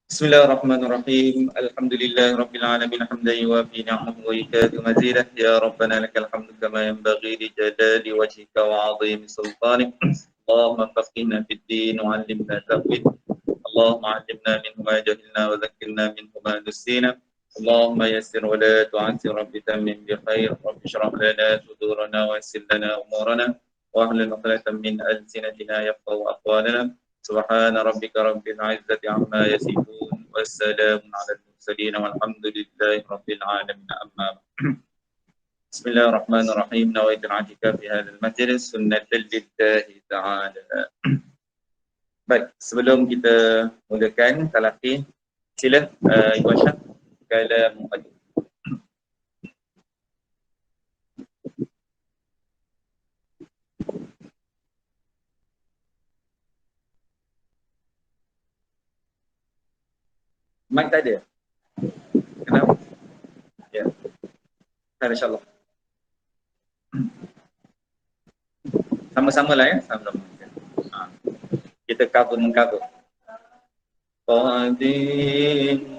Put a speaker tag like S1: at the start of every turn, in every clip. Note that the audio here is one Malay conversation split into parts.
S1: Bismillahirrahmanirrahim. Alhamdulillahirabbil alamin hamdan yuwafi ni'amahu wa yukafi mazidah. Ya Rabbana lakal hamdu kama yanbaghi li jalali wajhika wa 'azimi sultanik. Allahumma faqihna fid din wa 'allimna ta'wil. Allahumma 'allimna minhu ma jahilna wa dhakkirna minhu ma nasina. Allahumma yassir wa la tu'assir rabbi tammin bi khair. Rabbi shrah lana sudurana wa yassir lana umurana wa ahlul 'uqdatam min alsinatina yafqahu aqwalana. سبحان ربك رب العزة عما يصفون والسلام على المرسلين والحمد لله رب العالمين أما بعد. بسم الله الرحمن الرحيم. نويت الاعتكاف في هذا المجلس سنة لله تعالى. Baik, sebelum kita mulakan talaqin, sila Ibu Aisyah kalam muqaddim. Mic tak ada? Kenapa? Ya. InsyaAllah. Sama-sama lah ya. Sama-sama. Ha. Kita cover-mengcover. Qadim.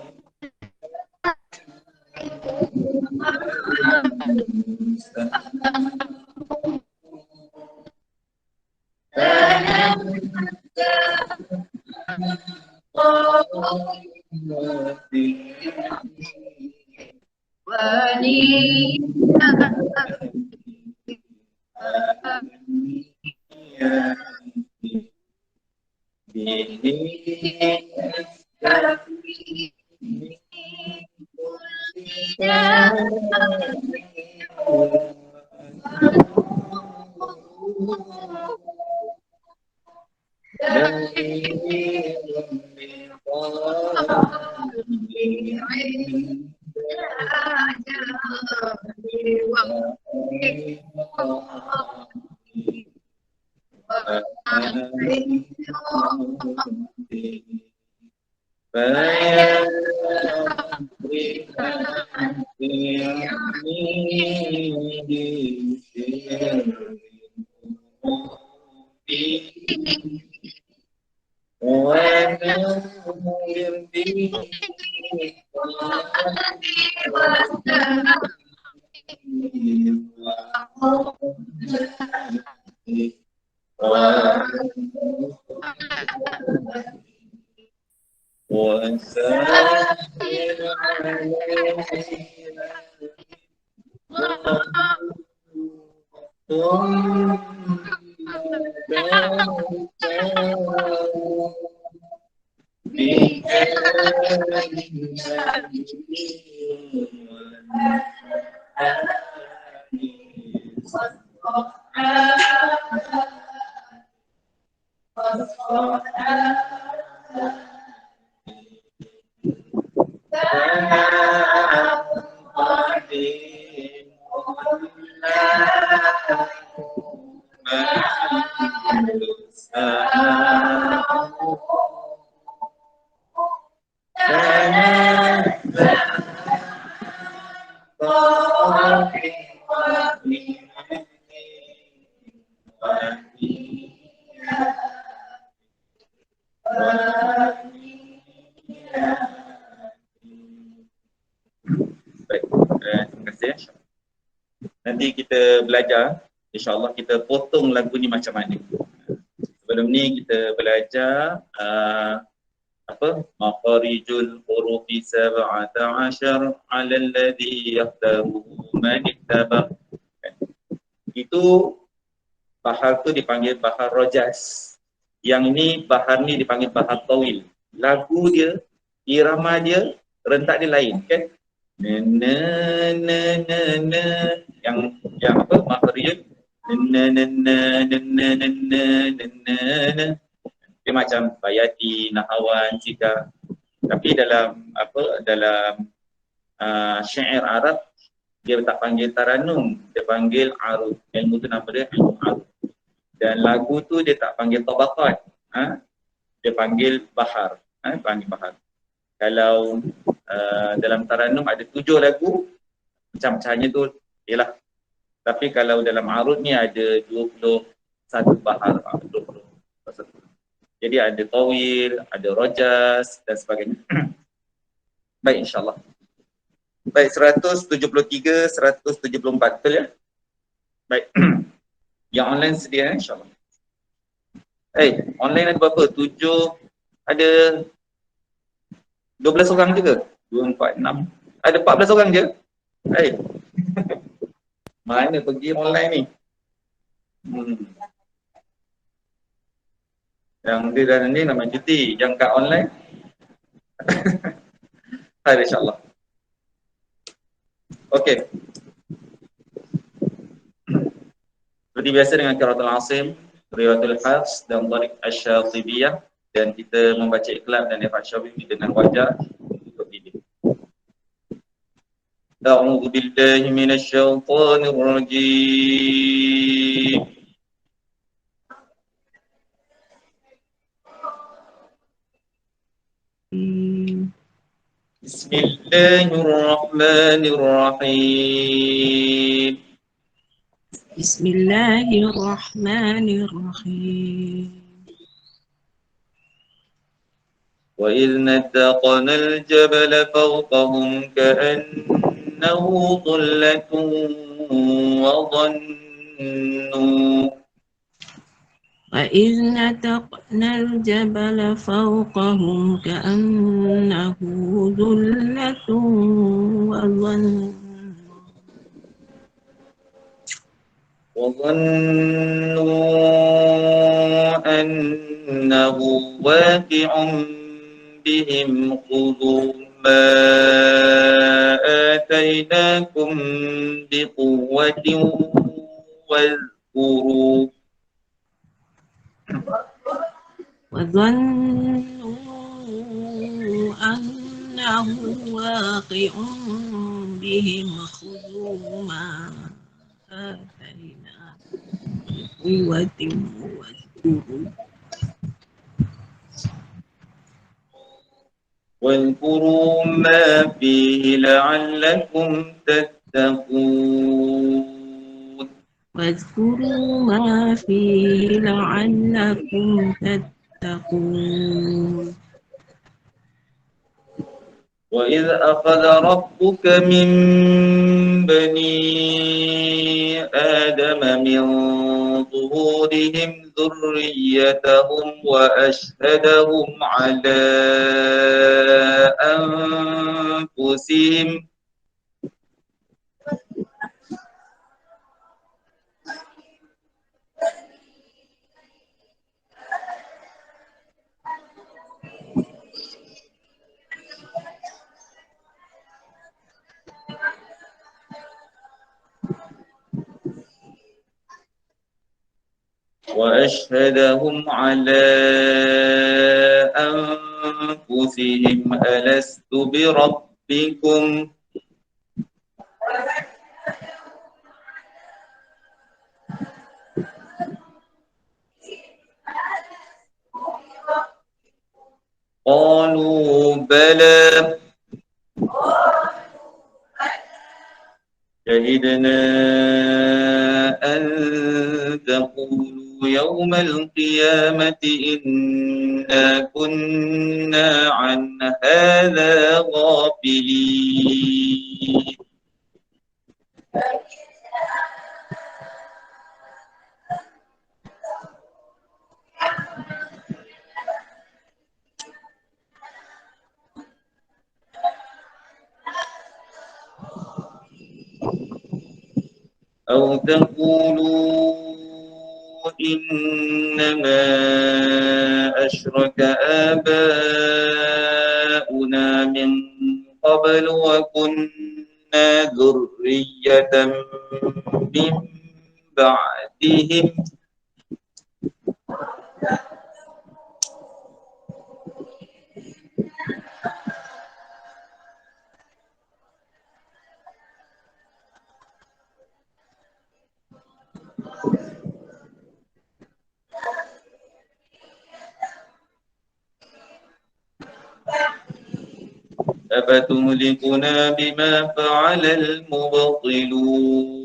S1: Nanti kita belajar, insyaAllah kita potong lagu ni macam mana. Sebelum ni kita belajar maqarijul hurufi sab'ata asyar 'ala alladhi yahtaru man ittaba. Itu bahar tu dipanggil bahar rojas. Yang ni bahar ni dipanggil bahar tawil. Lagu dia, irama dia, rentak dia lain kan? Na na na na yang apa makhrij na na na na na na na na dia macam bayati nahawan jika, tapi dalam syair Arab dia tak panggil taranum, dia panggil arud. Ilmu tu nama dia ilmu arud. Dan lagu tu dia tak panggil tabaqat, dia panggil bahar, panggil bahar. Kalau dalam taranum ada 7 lagu, macam-macamnya tu ialah. Tapi kalau dalam arud ni ada 21 bahar, 21. Jadi ada tawil, ada rojas dan sebagainya. Baik, insyaAllah. Baik, 173, 174, betul ya? Baik. Yang online sedia, insyaAllah. Online ada berapa? 7, ada 12 orang je ke? 2, 4, 6. Ada 14 orang je? Mana pergi online ni? Yang dia dah ni nama cuti. Yang kat online? Hai, insyaAllah. Okey. Seperti biasa dengan Qiraatul Asim, Riwayatul Hafs dan Tariq Asy-Syatibiyah, dan kita membaca Iqlab dan Ifat Syafi'i dengan wajah untuk ini. A'udzu billahi minasyaitonir rajim. Bismillahirrahmanirrahim.
S2: Bismillahirrahmanirrahim.
S1: وإذ نتقنا الجبل فوقهم كأنه ظلة وظنوا
S2: وإذ نتقنا الجبل فوقهم كأنه ظلة
S1: وظنوا أنه واقع بهم خذوا ما آتيناكم بقوة واذكروا
S2: وظنوا أنه واقع بهم خذوا ما آتيناكم بقوة
S1: واذكروا ما فيه لعلكم تتقون
S2: واذكروا ما فيه لعلكم تتقون
S1: وإذ أخذ ربك من بني آدم من ظهورهم ذريتهم وأشهدهم على أنفسهم على أنفسهم ألست بربكم قالوا بلى شهدنا أن تقولوا يوم القيامة إنا كنا عن هذا غافلين أو تقولوا إنما أشرك آباؤنا من قبل وكنا ذرية من بعدهم أفتهلكنا بما فعل المبطلون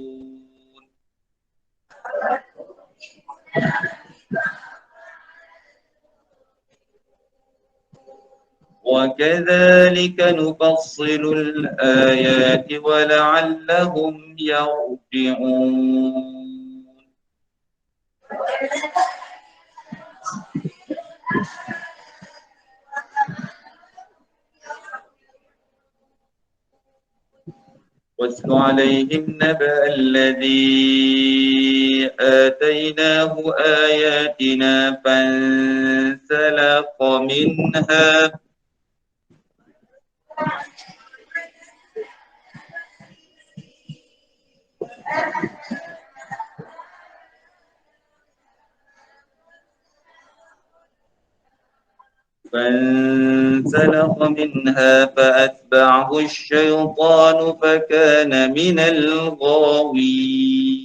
S1: وكذلك نفصل الآيات ولعلهم يرجعون. واتل عليهم نبأ الذي آتيناه آياتنا فانسلخ منها فأتبعه الشيطان فكان من الغاوين.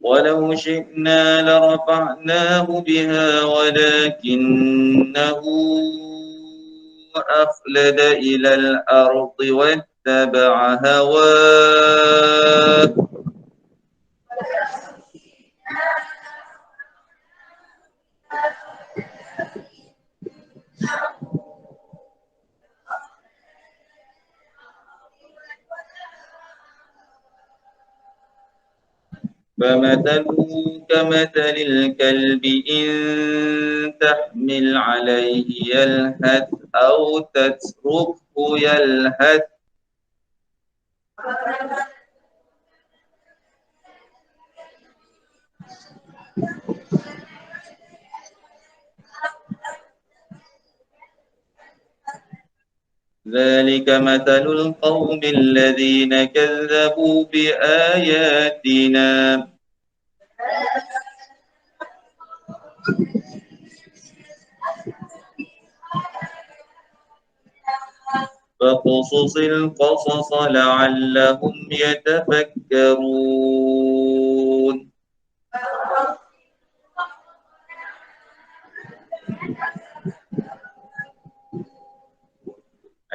S1: ولو شئنا لرفعناه بها ولكنه أخلد إلى الأرض واتبع هواه فمثله كمثل الكلب إن تحمل عليه يلهث أو تتركه يلهث ذلك مثل القوم الذين كذبوا بآياتنا فاقصص القصص لعلهم يتفكرون.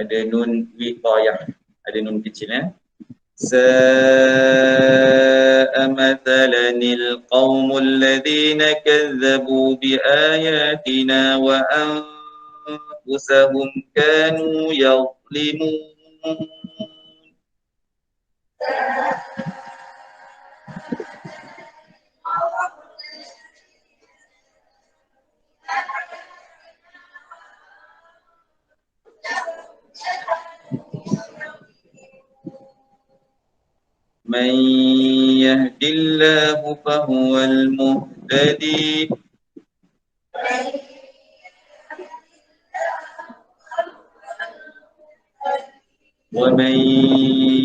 S1: Ada nun wiqayah, ada nun kecil ساء مثلا القوم الذين كذبوا بآياتنا وأنفسهم كانوا يظلمون. من يهد الله فهو المهتدي ومن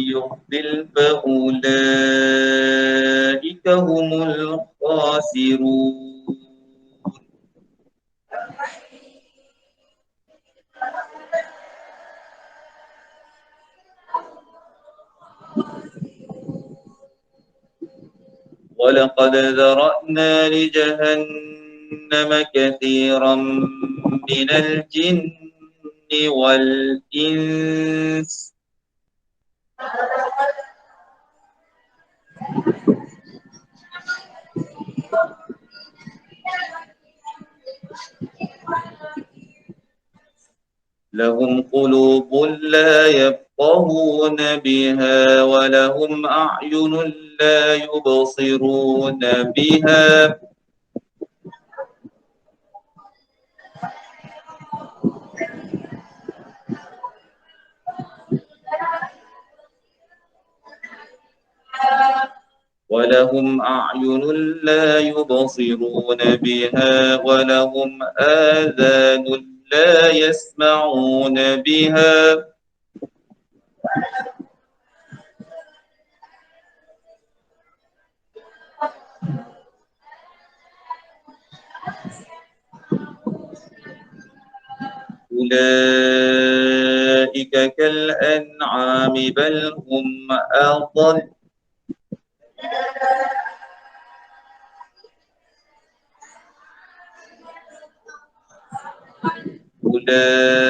S1: يضلل فأولئك هم الخاسرون. ولقد ذرأنا لجهنم كثيرا من الجن والإنس لهم قلوب لا يفقهون بها ولهم أعين لا يبصرون بها ولهم أعين لا يبصرون بها ولهم آذان لا يسمعون بها أولئك كالأنعام بل هم أضل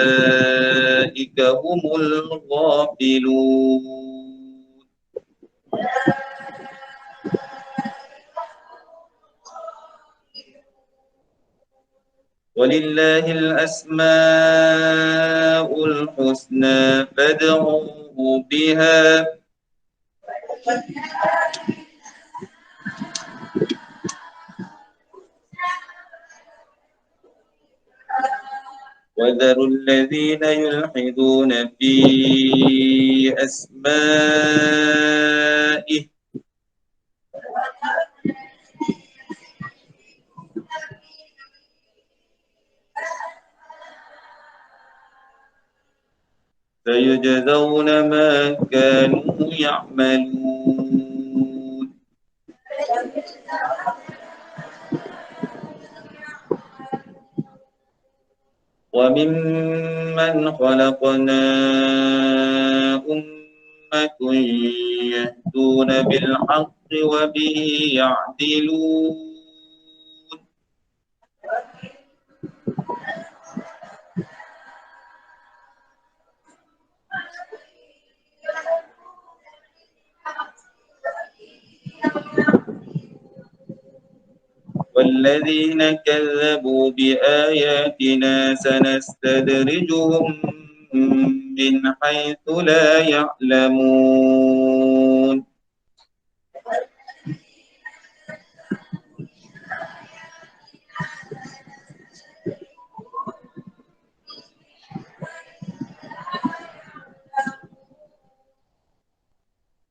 S1: أولئك هم الغافلون. ولله الأسماء الحسنى فادعوه بها وذروا الذين يلحدون في أسمائه سيجزون ما كانوا يعملون. وممن خلقنا أمة يهدون بالحق وبه يعدلون. والذين كذبوا بآياتنا سنستدرجهم من حيث لا يعلمون.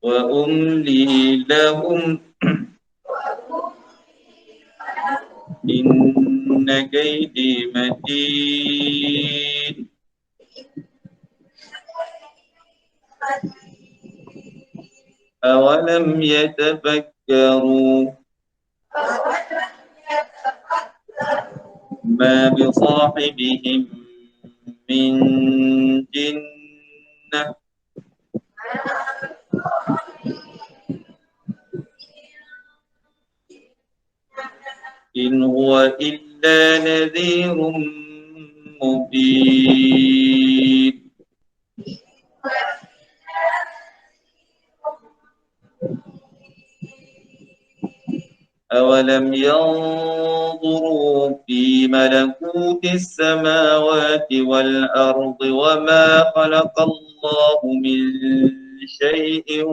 S1: وأملي لهم إن كيدي متين. أولم يتفكروا ما بصاحبهم من جنة إن هو إلا نذير مبين. أولم ينظروا في ملكوت السماوات والأرض وما خلق الله من شيء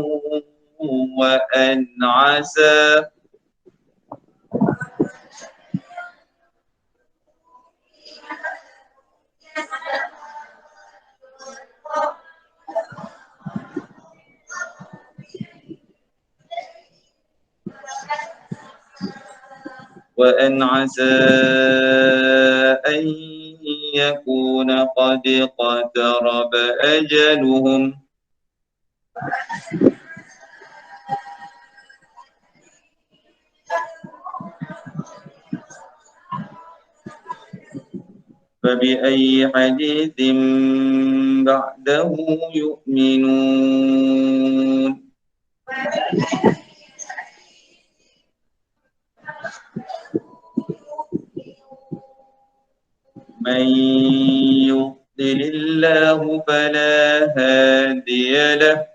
S1: وأن عسى أن يكون قد اقترب أجلهم فبأي حديث بعده يؤمنون. من يضلل الله فلا هادي له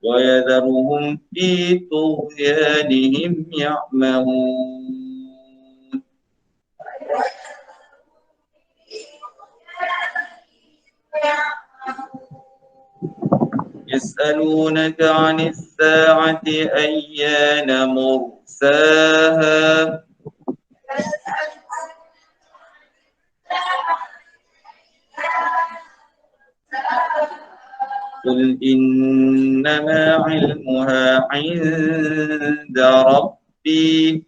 S1: ويذرهم في طغيانهم يعمهون. يسألونك عن الساعة أيان مرساها قل إنما علمها عند ربي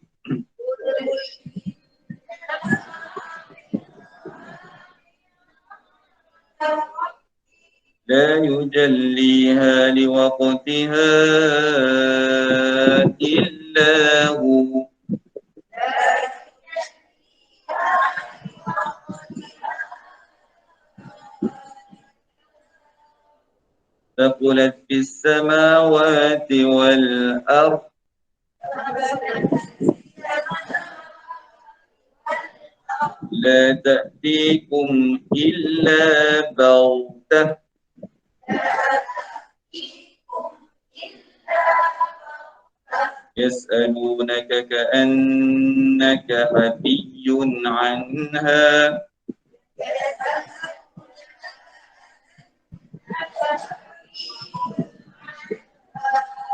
S1: لا يجليها لوقتها إلا هو ثقلت في السماوات والأرض لا تأتيكم إلا بغتة يسألونك كأنك حفي عنها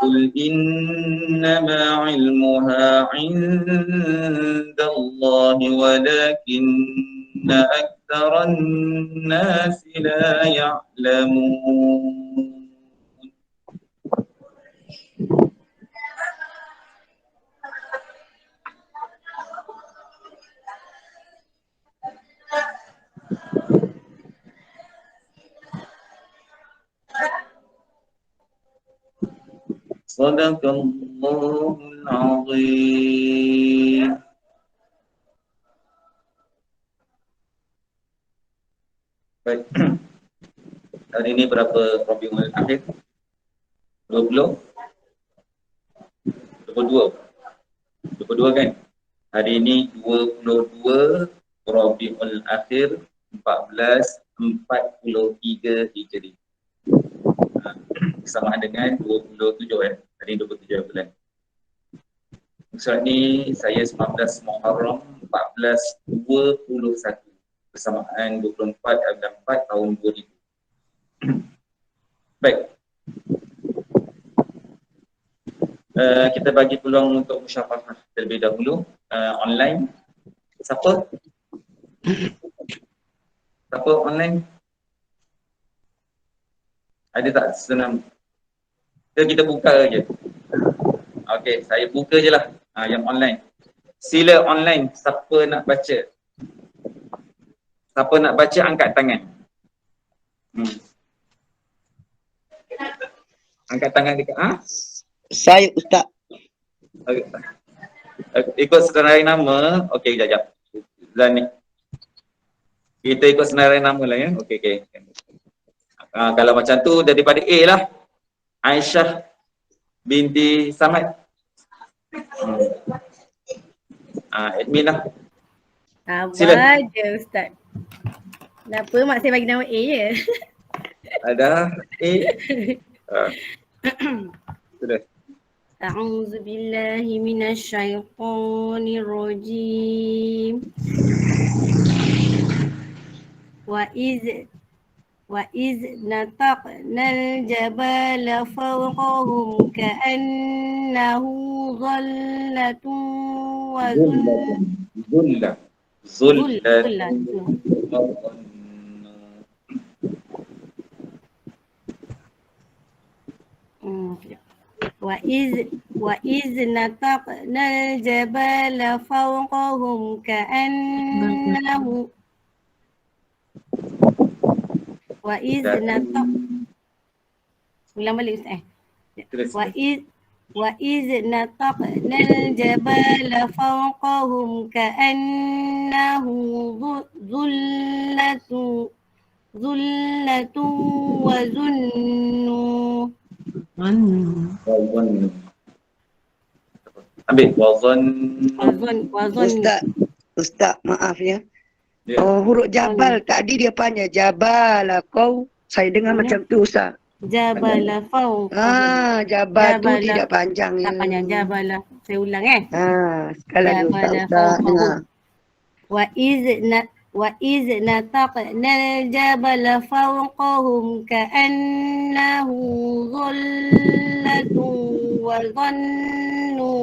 S1: قل إنما علمها عند الله ولكن أكثر الناس لا يعلمون. صدق الله العظيم. Baik. Hari ini berapa Rabiul Akhir? 20? 22? 22 kan? Hari ini 22 Rabiul Akhir 1443 Hijri. Sama dengan 27 Hari 27 bulan. Maksud ni saya 19 Muharram 1421 bersamaan 24 Abril 4 tahun 2000. Baik. Kita bagi peluang untuk musyafahah terlebih dahulu online. Siapa? Siapa online? Ada tak senang? Kita buka je. Okey, saya buka je lah yang online. Sila online, siapa nak baca? Siapa nak baca angkat tangan. Angkat tangan dekat.
S3: Saya Ustaz.
S1: Ikut senarai nama. Okey, jap. Dan ni. Kita ikut senarai nama lah ya. Okey. Kalau macam tu daripada A lah. Aisyah binti Samad. Admin lah.
S4: Sabar je Ustaz. Kenapa mak saya bagi nama A je?
S1: Ada A. Sudah.
S4: A'udzu billahi minasyaitonir rajim. Wa iz nataqnal jabala fawqahum ka'annahu dhallatun wa zullatun. Wa iz nataqnal jabala fawqahum ka'annahu wa iz nataq ulang balik Ustaz. Wa iz nataqnal jabala fawqahum ka'annahu dhullatu wa zunnu.
S1: Ambil wazan.
S3: Ustaz maaf ya. Huruf jabal tadi dia panjang. Jabal kau. Saya dengar macam tu Ustaz.
S4: Jabal fau.
S3: Jabal tu tidak panjang.
S4: Tak panjang jabal. Saya ulang
S3: sekali lagi Ustaz dengar.
S4: Wa iz nataqnal jabala fawqahum ka'annahu dhullatun wa dhannu.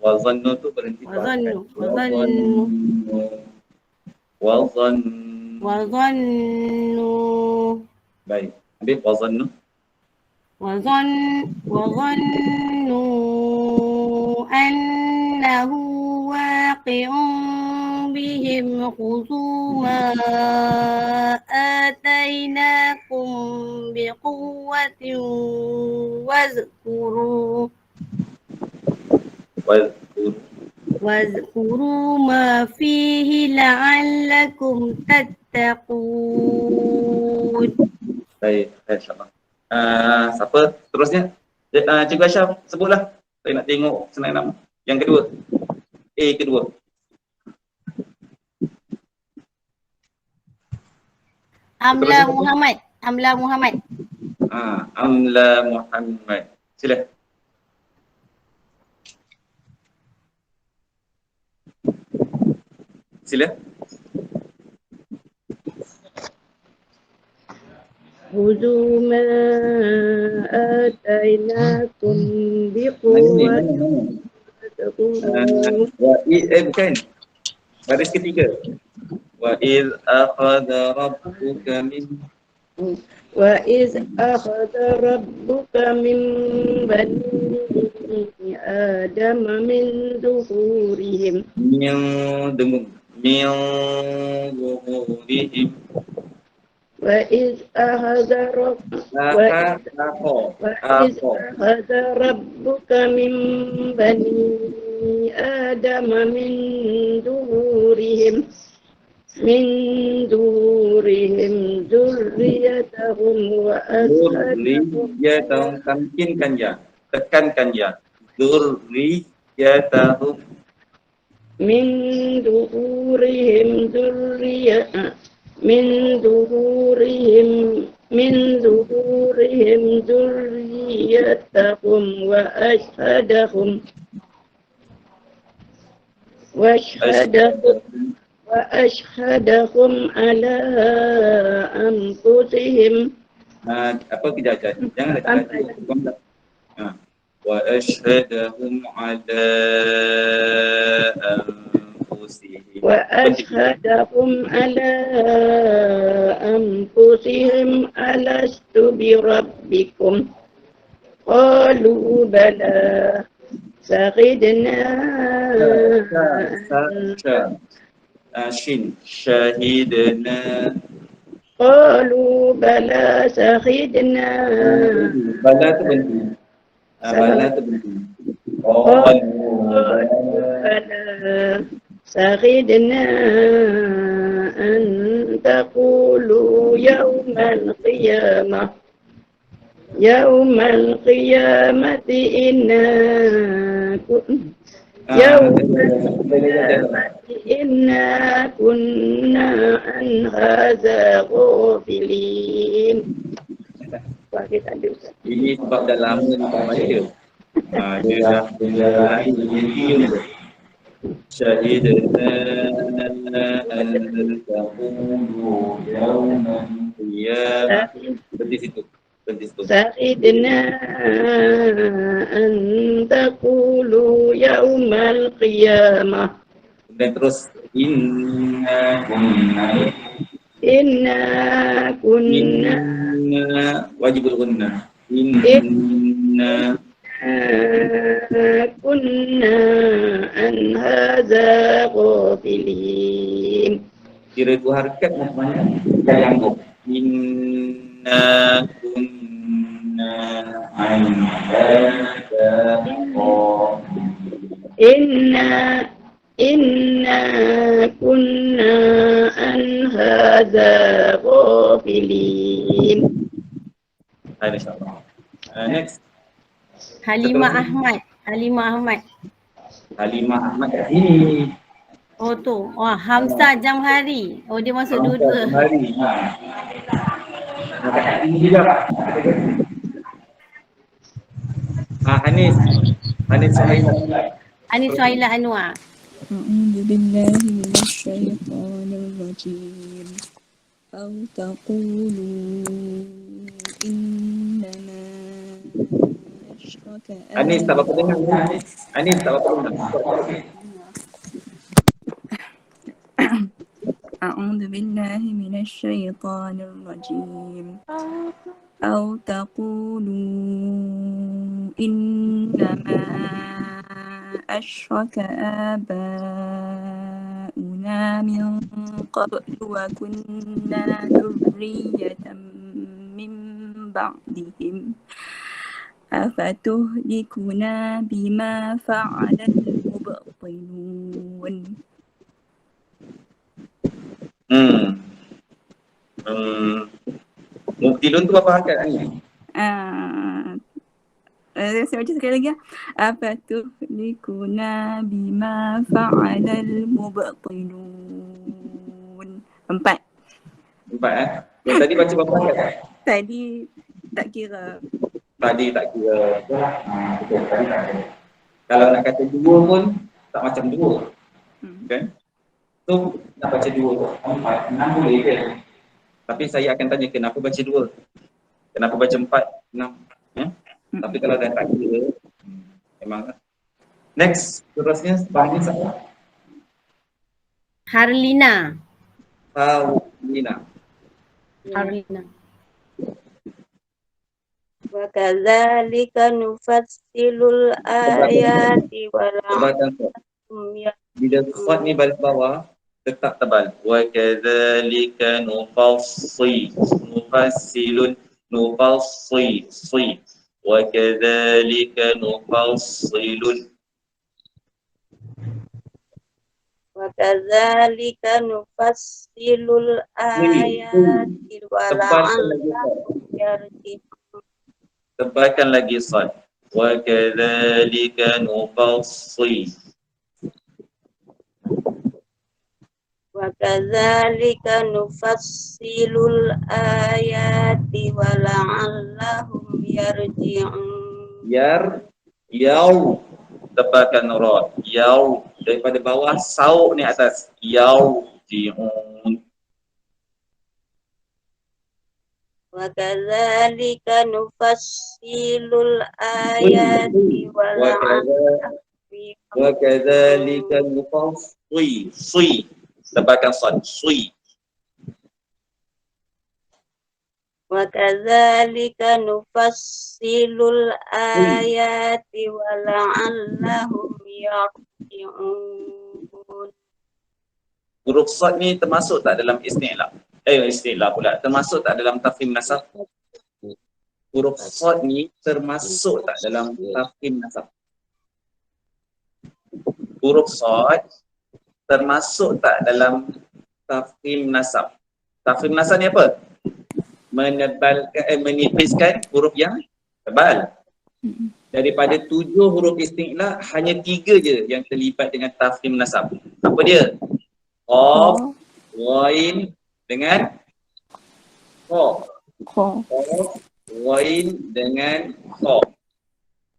S1: Wa dhannu tu berhenti. Wa dhannu. Baik. Ambil wa dhannu.
S4: Wa dhannu annahu waqi'un bihim khudhu ma atainakum biquwwatin wazkuru ma fihi la'allakum tattaqun.
S1: Baik, insyaAllah. Siapa terusnya? Cikgu Aisyah sebutlah. Saya nak tengok senang nama. Yang kedua. A kedua.
S4: Amla Muhammad. Amla Muhammad.
S1: Amla Muhammad. Sila. Sila.
S2: خذوا ما آتيناكم بقوة واتقوا
S1: Bukan. Baris ketiga. Wa iz akhadha rabbuka min
S2: وإذ أخذ ربك من بني آدم من ظهورهم
S1: min zuhurihim
S2: وإذ أخذ ربك من بني آدم من ظهورهم ذريتهم وأشهدهم
S1: Zurriyatahum, tamkinkan ya, tekankan ya. Zurriyatahum
S2: من ظهورهم ذريتهم وأشهدهم على أنفسهم.
S1: apa kejap jangan wa ashhadahum ala anfusihim
S2: ألست بربكم قالوا بلى شهدنا
S1: syahidna
S2: قالوا بلى شهدنا
S1: bala tu penting
S2: بلى شهدنا أن تقولوا يوم القيامة إنا كنا عن هذا غافلين.
S1: Ini sebab dah lama ni tak baca. Dia dah syahidna an taqulu yawman qiyamah. Berhenti situ.
S2: شهدنا أن تقولوا يوم القيامة.
S1: Dan terus inna wajibul gunna inna
S2: كنا عن هذا غافلين.
S1: kira tu harakat maknanya jangan inna kunna an hadza
S2: إنا كنا عن هذا غافلين.
S1: insyaallah. Next.
S4: Halimah Ahmad.
S1: Halimah Ahmad kat sini.
S4: Oh tu. Wah, Hamzah Jamhari. Oh dia masuk dua-dua.
S1: Hari. Kat sini juga. Anis
S4: Suhaila Anwar.
S5: أعوذ بالله من الشيطان الرجيم أو تقولوا إنما أشرك
S1: Anis tak apa dengar.
S5: أعوذ بالله من الشيطان الرجيم أو تقولوا إنما أشرك آباؤنا من قبل وكنا ذرية من بعدهم أفتهلكنا بما فعل المبطلون.
S1: Mubtilun tu apa harakat ni?
S5: Saya baca sekali lagi. Afatuhlikuna bima fa'alal mubtilun. Empat.
S1: Tadi baca berapa ayat?
S5: Tadi tak kira.
S1: Tadi tak kira. Betul, tadi tak kira. Kalau nak kata dua pun tak macam dua. Kan? So, nak baca dua, empat, enam boleh ke? Tapi saya akan tanya kenapa baca dua? Kenapa baca empat, enam? Ya? Tapi kalau dah tak kira, memang. Next, terusnya panggil siapa?
S4: Harlina.
S1: Paulina.
S4: Harlina.
S2: Wakadzalika nufassilul ayati wala'allahum
S1: Bila sifat ni baris bawah, tetap tebal. Wa kadzalika nufassilun nufassil. Wa kadzalika nufassilun.
S2: Wakadzalika nufassilul ayati wala'allahum yarji'un.
S1: Tebalkan lagi sad. Wa kadzalika nufassil.
S2: Wakadzalika nufassilul ayati wala'allahum yarji'un.
S1: Yau. Tebalkan ra. Yau. Daripada bawah, sauk ni atas. Yau. Ji'un.
S2: Wakadzalika nufassilul ayati wala'allahum
S1: Wa kadzalika nufassil. Tebalkan sad. Sui.
S2: Wakadzalika nufassilul ayati wala'allahum yarji'un.
S1: Huruf sad ni termasuk tak dalam isti'la? Isti'la pula. Termasuk tak dalam tafkhim nasab? Huruf sad ni termasuk tak dalam tafkhim nasab? Huruf sad termasuk tak dalam tafkhim nasab? Tafkhim nasab ni apa? Menipiskan huruf yang tebal. Daripada 7 huruf isti'la, hanya 3 je yang terlibat dengan tafkhim nasab. Apa dia? Qaf, Wain dengan Kha. Qaf, Wain dengan Kha.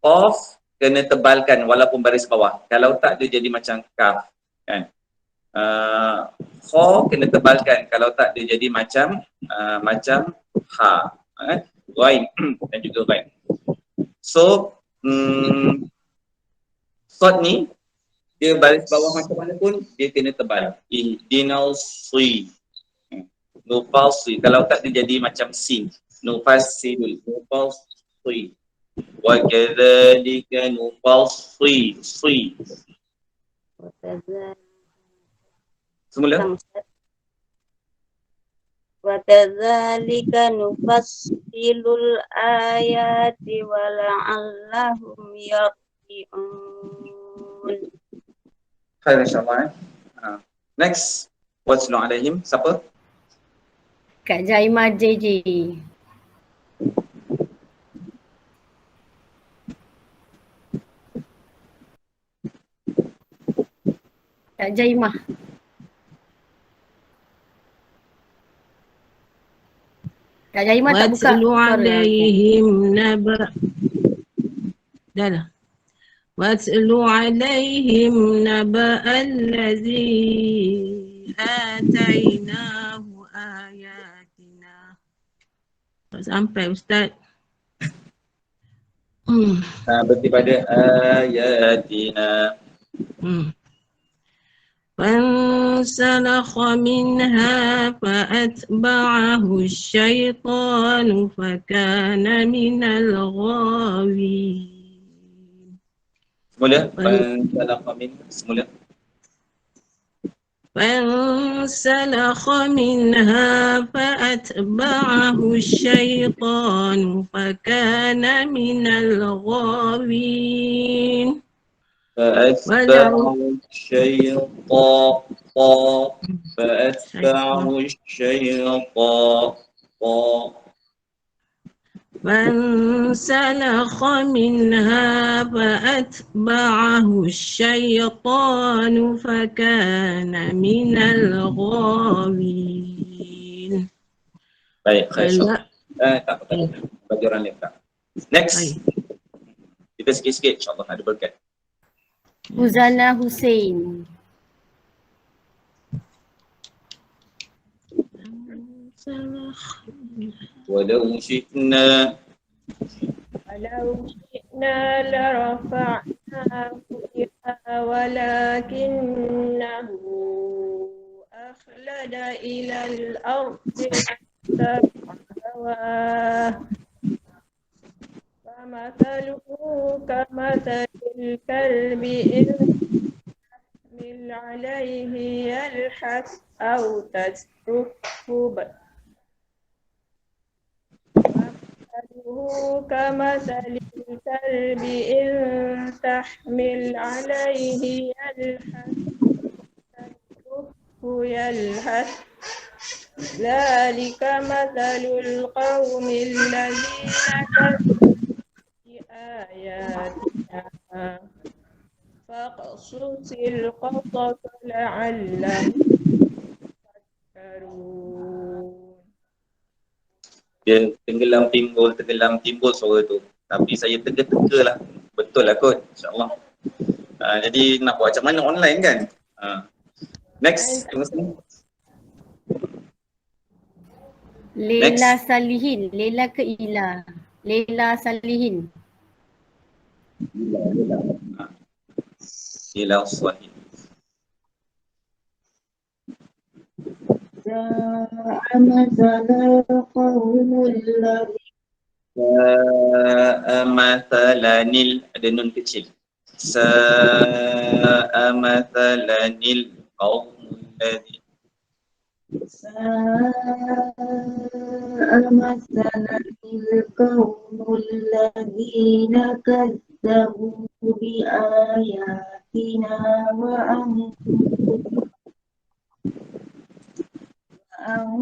S1: Qaf kena tebalkan walaupun baris bawah. Kalau tak dia jadi macam kaf. Kan? Kha kena tebalkan. Kalau tak dia jadi macam ha. Wain dan juga Wain. So, sad ni dia baris bawah macam mana pun dia kena tebal. Ihdinal si. Nufassi. Kalau tak dia jadi macam sin. Nufassilul. Nufassi. Wa kadzalika nufassi. Semula.
S2: Wakadzalika nufassilul ayati wala'allahum yarji'un.
S1: Khair insyaAllah. Next. Watchlu alaihim. Siapa?
S4: Kak Jaimah JJ. Kak Jaimah. Kak Jaimah tak buka
S6: Watlu
S4: suara.
S6: alaihim naba. Dah lah. Watlu alaihim naba allazi atainahu ayatina. Tak sampai Ustaz.
S1: Berarti pada ayatina.
S6: فانسلخ منها فأتبعه الشيطان فكان من الغاوين.
S1: Semula. Semula.
S6: فانسلخ منها فأتبعه الشيطان فكان من الغاوين.
S1: فأتبعه الشيطان
S6: فانسلخ منها فأتبعه الشيطان فكان من الغاوين.
S1: Baik, insya-Allah.
S6: Ala
S1: Tak apa. Bagi orang lain tak. Next. Kita sikit-sikit insya-Allah ada berkat.
S4: Uzana Hussein.
S1: Walau syi'na
S6: ولو شئنا لرفعناه بها ولكنه أخلد إلى الأرض واتبع هواه فمثله كمثل الكلب إن تحمل عليه يلحث أو تتركه كمثل الكلب إن تحمل عليه يلحث تتركه يلحث ذلك مثل القوم الذين كذبوا بآياتنا فاقصص القصص لعلهم يتفكرون.
S1: dia tenggelam timbul suara tu. Tapi saya tega-tega lah. Betul lah kot, insya-Allah. Jadi nak buat macam mana online kan? Next.
S4: Lela Salihin. Lela ke Ila? Lela Salihin.
S1: Ila Salihin.
S2: مثل القوم
S1: Mathalanil, ada nun kecil. Mathalanil qaumul ladzi
S2: مثل القوم الذين كذبوا بآياتنا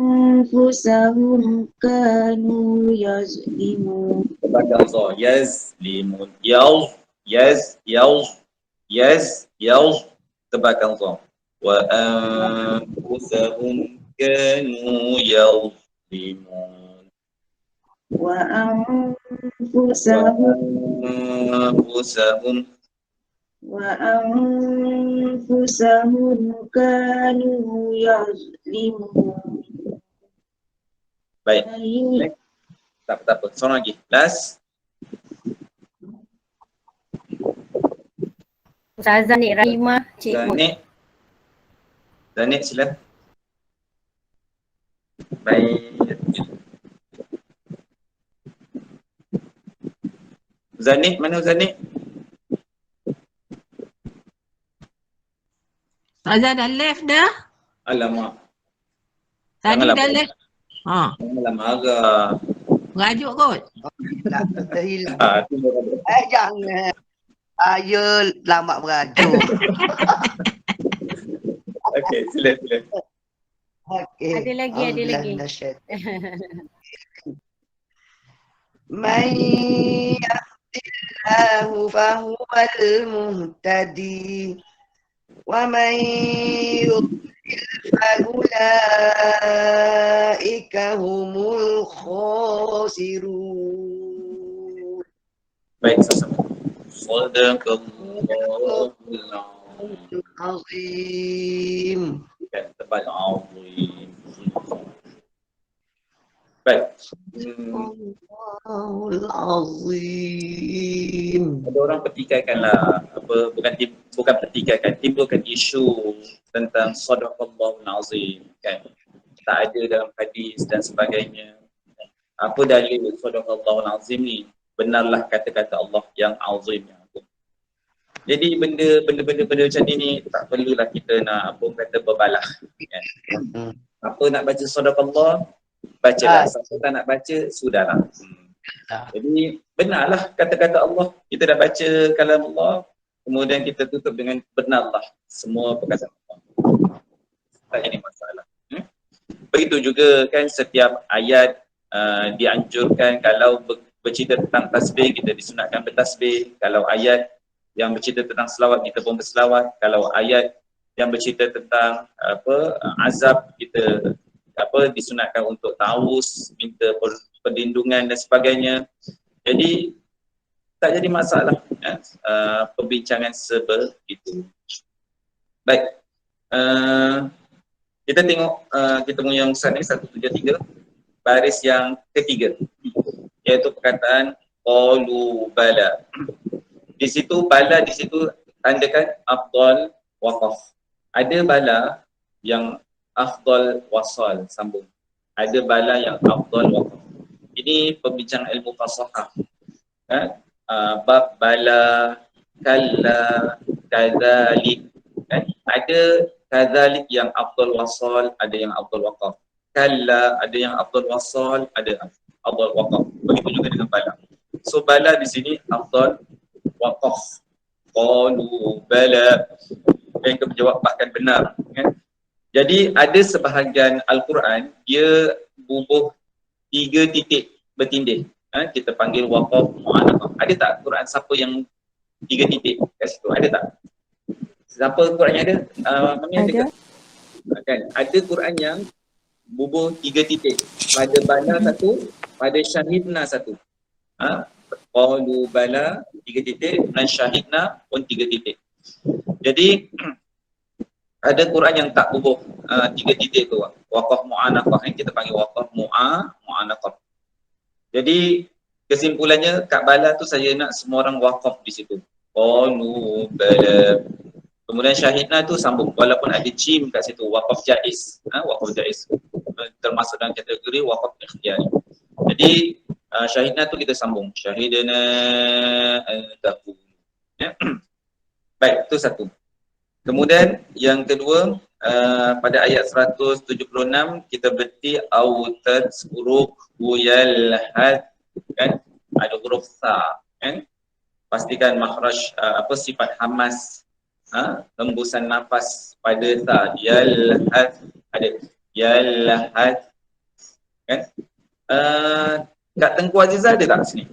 S2: وأنفسهم كانوا يظلمون.
S1: Tebakan za, yazlimun, tebakan za. Wa anfusahum kanu yazlimun.
S2: وأنفسهم كانوا يظلمون.
S1: Baik. Tak apa. Seorang lagi. Last.
S4: Ustazah Nik Rahimah. Cik
S1: Zanik sila. Baik. Zanik, mana Zanik?
S6: Ustazah dah left dah.
S1: Alamak.
S6: Tadi
S1: Janganlah
S6: dah left.
S1: Janganlah marah.
S6: Merajuk kot.
S3: Tak hilang.
S1: Tu baru.
S3: Jangan. Saya lambat merajuk.
S1: Okey, sila.
S3: Okey.
S4: Ada lagi.
S3: Man yahdillahu fahuwal muhtadi wa man yudlil faulaika humul khasirun.
S1: Baik, sama-sama. Sadaqallahul
S3: azim.
S1: tebal azim. Baik.
S3: Allahul azim.
S1: Ada orang pertikaikanlah bukan pertikaikan, timbulkan isu tentang sadaqallahul azim kan. Tak ada dalam hadis dan sebagainya. Apa dalil sadaqallahul azim ni? Benarlah kata-kata Allah yang azim yang agung. Jadi benda macam ni tak perlulah kita nak kata berbalah kan. Apa nak baca sadaqallah, bacalah. Siapa tak nak baca, sudahlah. Jadi benarlah kata-kata Allah. Kita dah baca kalam Allah, kemudian kita tutup dengan benarlah semua perkataan Allah. Tak jadi masalah. Begitu juga kan setiap ayat dianjurkan kalau bercerita tentang tasbih, kita disunatkan bertasbih. Kalau ayat yang bercerita tentang selawat, kita pun berselawat. Kalau ayat yang bercerita tentang azab, kita disunatkan untuk ta'awuz, minta perlindungan dan sebagainya. Jadi tak jadi masalah ya, perbincangan sebegitu. Baik, kita tengok kita punya Ustaz ni 173, baris yang ketiga, iaitu perkataan qalu bala. Di situ bala, di situ tandakan afdal waqaf. Ada bala yang afdal wasal, sambung. Ada bala yang afdal waqaf. Ini perbincangan ilmu fasahah. Bab bala, kalla, kadzalik. Ada kadzalik yang afdal wasal, ada yang afdal waqaf. Kalla, ada yang afdal wasal, ada afdal waqaf. Begitu juga dengan bala. So bala di sini afdal waqaf. Qalu bala, yang menjawab bahkan benar kan? Jadi ada sebahagian Al-Quran dia bubuh 3 titik bertindih. Kita panggil waqaf mu'anaqah. Ada tak Quran siapa yang 3 titik kat situ? Ada tak? Siapa Quran yang ada? Mami ada. Kan? Ada Quran yang bubuh 3 titik. Pada bala satu, pada syahidna satu. Qalu bala 3 titik dan syahidna pun 3 titik. Jadi ada Quran yang tak bubuh 3 titik tu, waqaf mu'anaqah, yang kita panggil waqaf mu'anaqah. Jadi kesimpulannya kat bala tu saya nak semua orang waqaf di situ. Qalu bala. Kemudian syahidna tu sambung walaupun ada jim kat situ, waqaf jaiz. Waqaf jaiz termasuk dalam kategori waqaf ikhtiyari. Jadi syahidna tu kita sambung. Syahidna taqul. Ya. Baik, itu satu. Kemudian yang kedua, pada ayat 176 kita berhenti autat huruf yalhad, kan? Ada huruf sa, kan? Pastikan makhraj sifat hamas, hembusan nafas pada sa. Yalhad, ada yalhad, kan? Kak Tengku Azizah ada tak sini?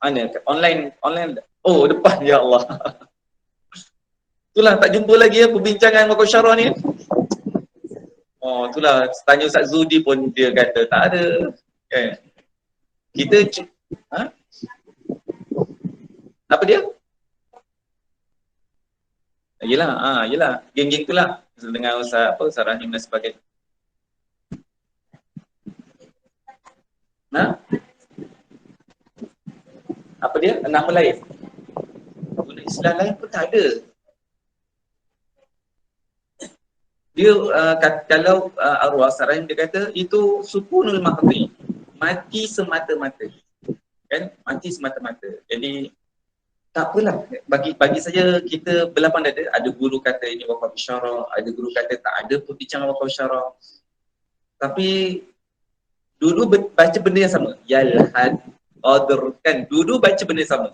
S1: Mana? Online. Oh, depan, ya Allah. Itulah tak jumpa lagi perbincangan Waqaf Syarah ni. Oh, itulah tanya Ustaz Zudi pun dia kata tak ada. Kita apa dia? Yelah, geng-geng tu lah dengan Ustaz Rahim dan sebagainya. Apa dia? Nama lain. Istilah lain pun tak ada. Dia kalau arwah Sarahim dia kata itu sukunul mahdi, mati semata-mata, kan? Mati semata-mata. Jadi tak apalah, bagi saja kita berlapang dada. Ada guru kata ini waqaf isyarah, ada guru kata tak ada perbincangan waqaf isyarah. Tapi dulu baca benda yang sama. Yalhad, qadr, kan? Dulu baca benda yang sama.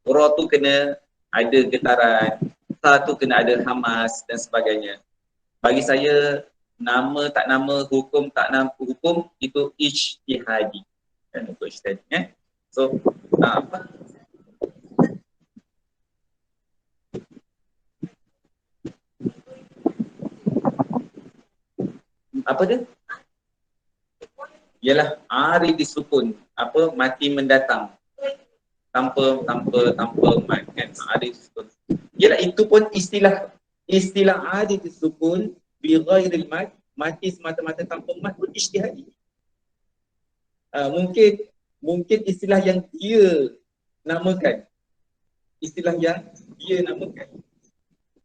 S1: Ra tu kena ada getaran, ta tu kena ada hamas dan sebagainya. Bagi saya, nama tak nama, hukum tak nama hukum, itu ijtihadi. Kan, untuk ijtihadi. So, apa? Apa dia? Ialah ari disukun, mati mendatang. Tanpa mat, kan? Ari disukun. Ialah itu pun istilah adi disukun bi ghairil mat, mati semata-mata tanpa mat pun ijtihadi. Mungkin istilah yang dia namakan.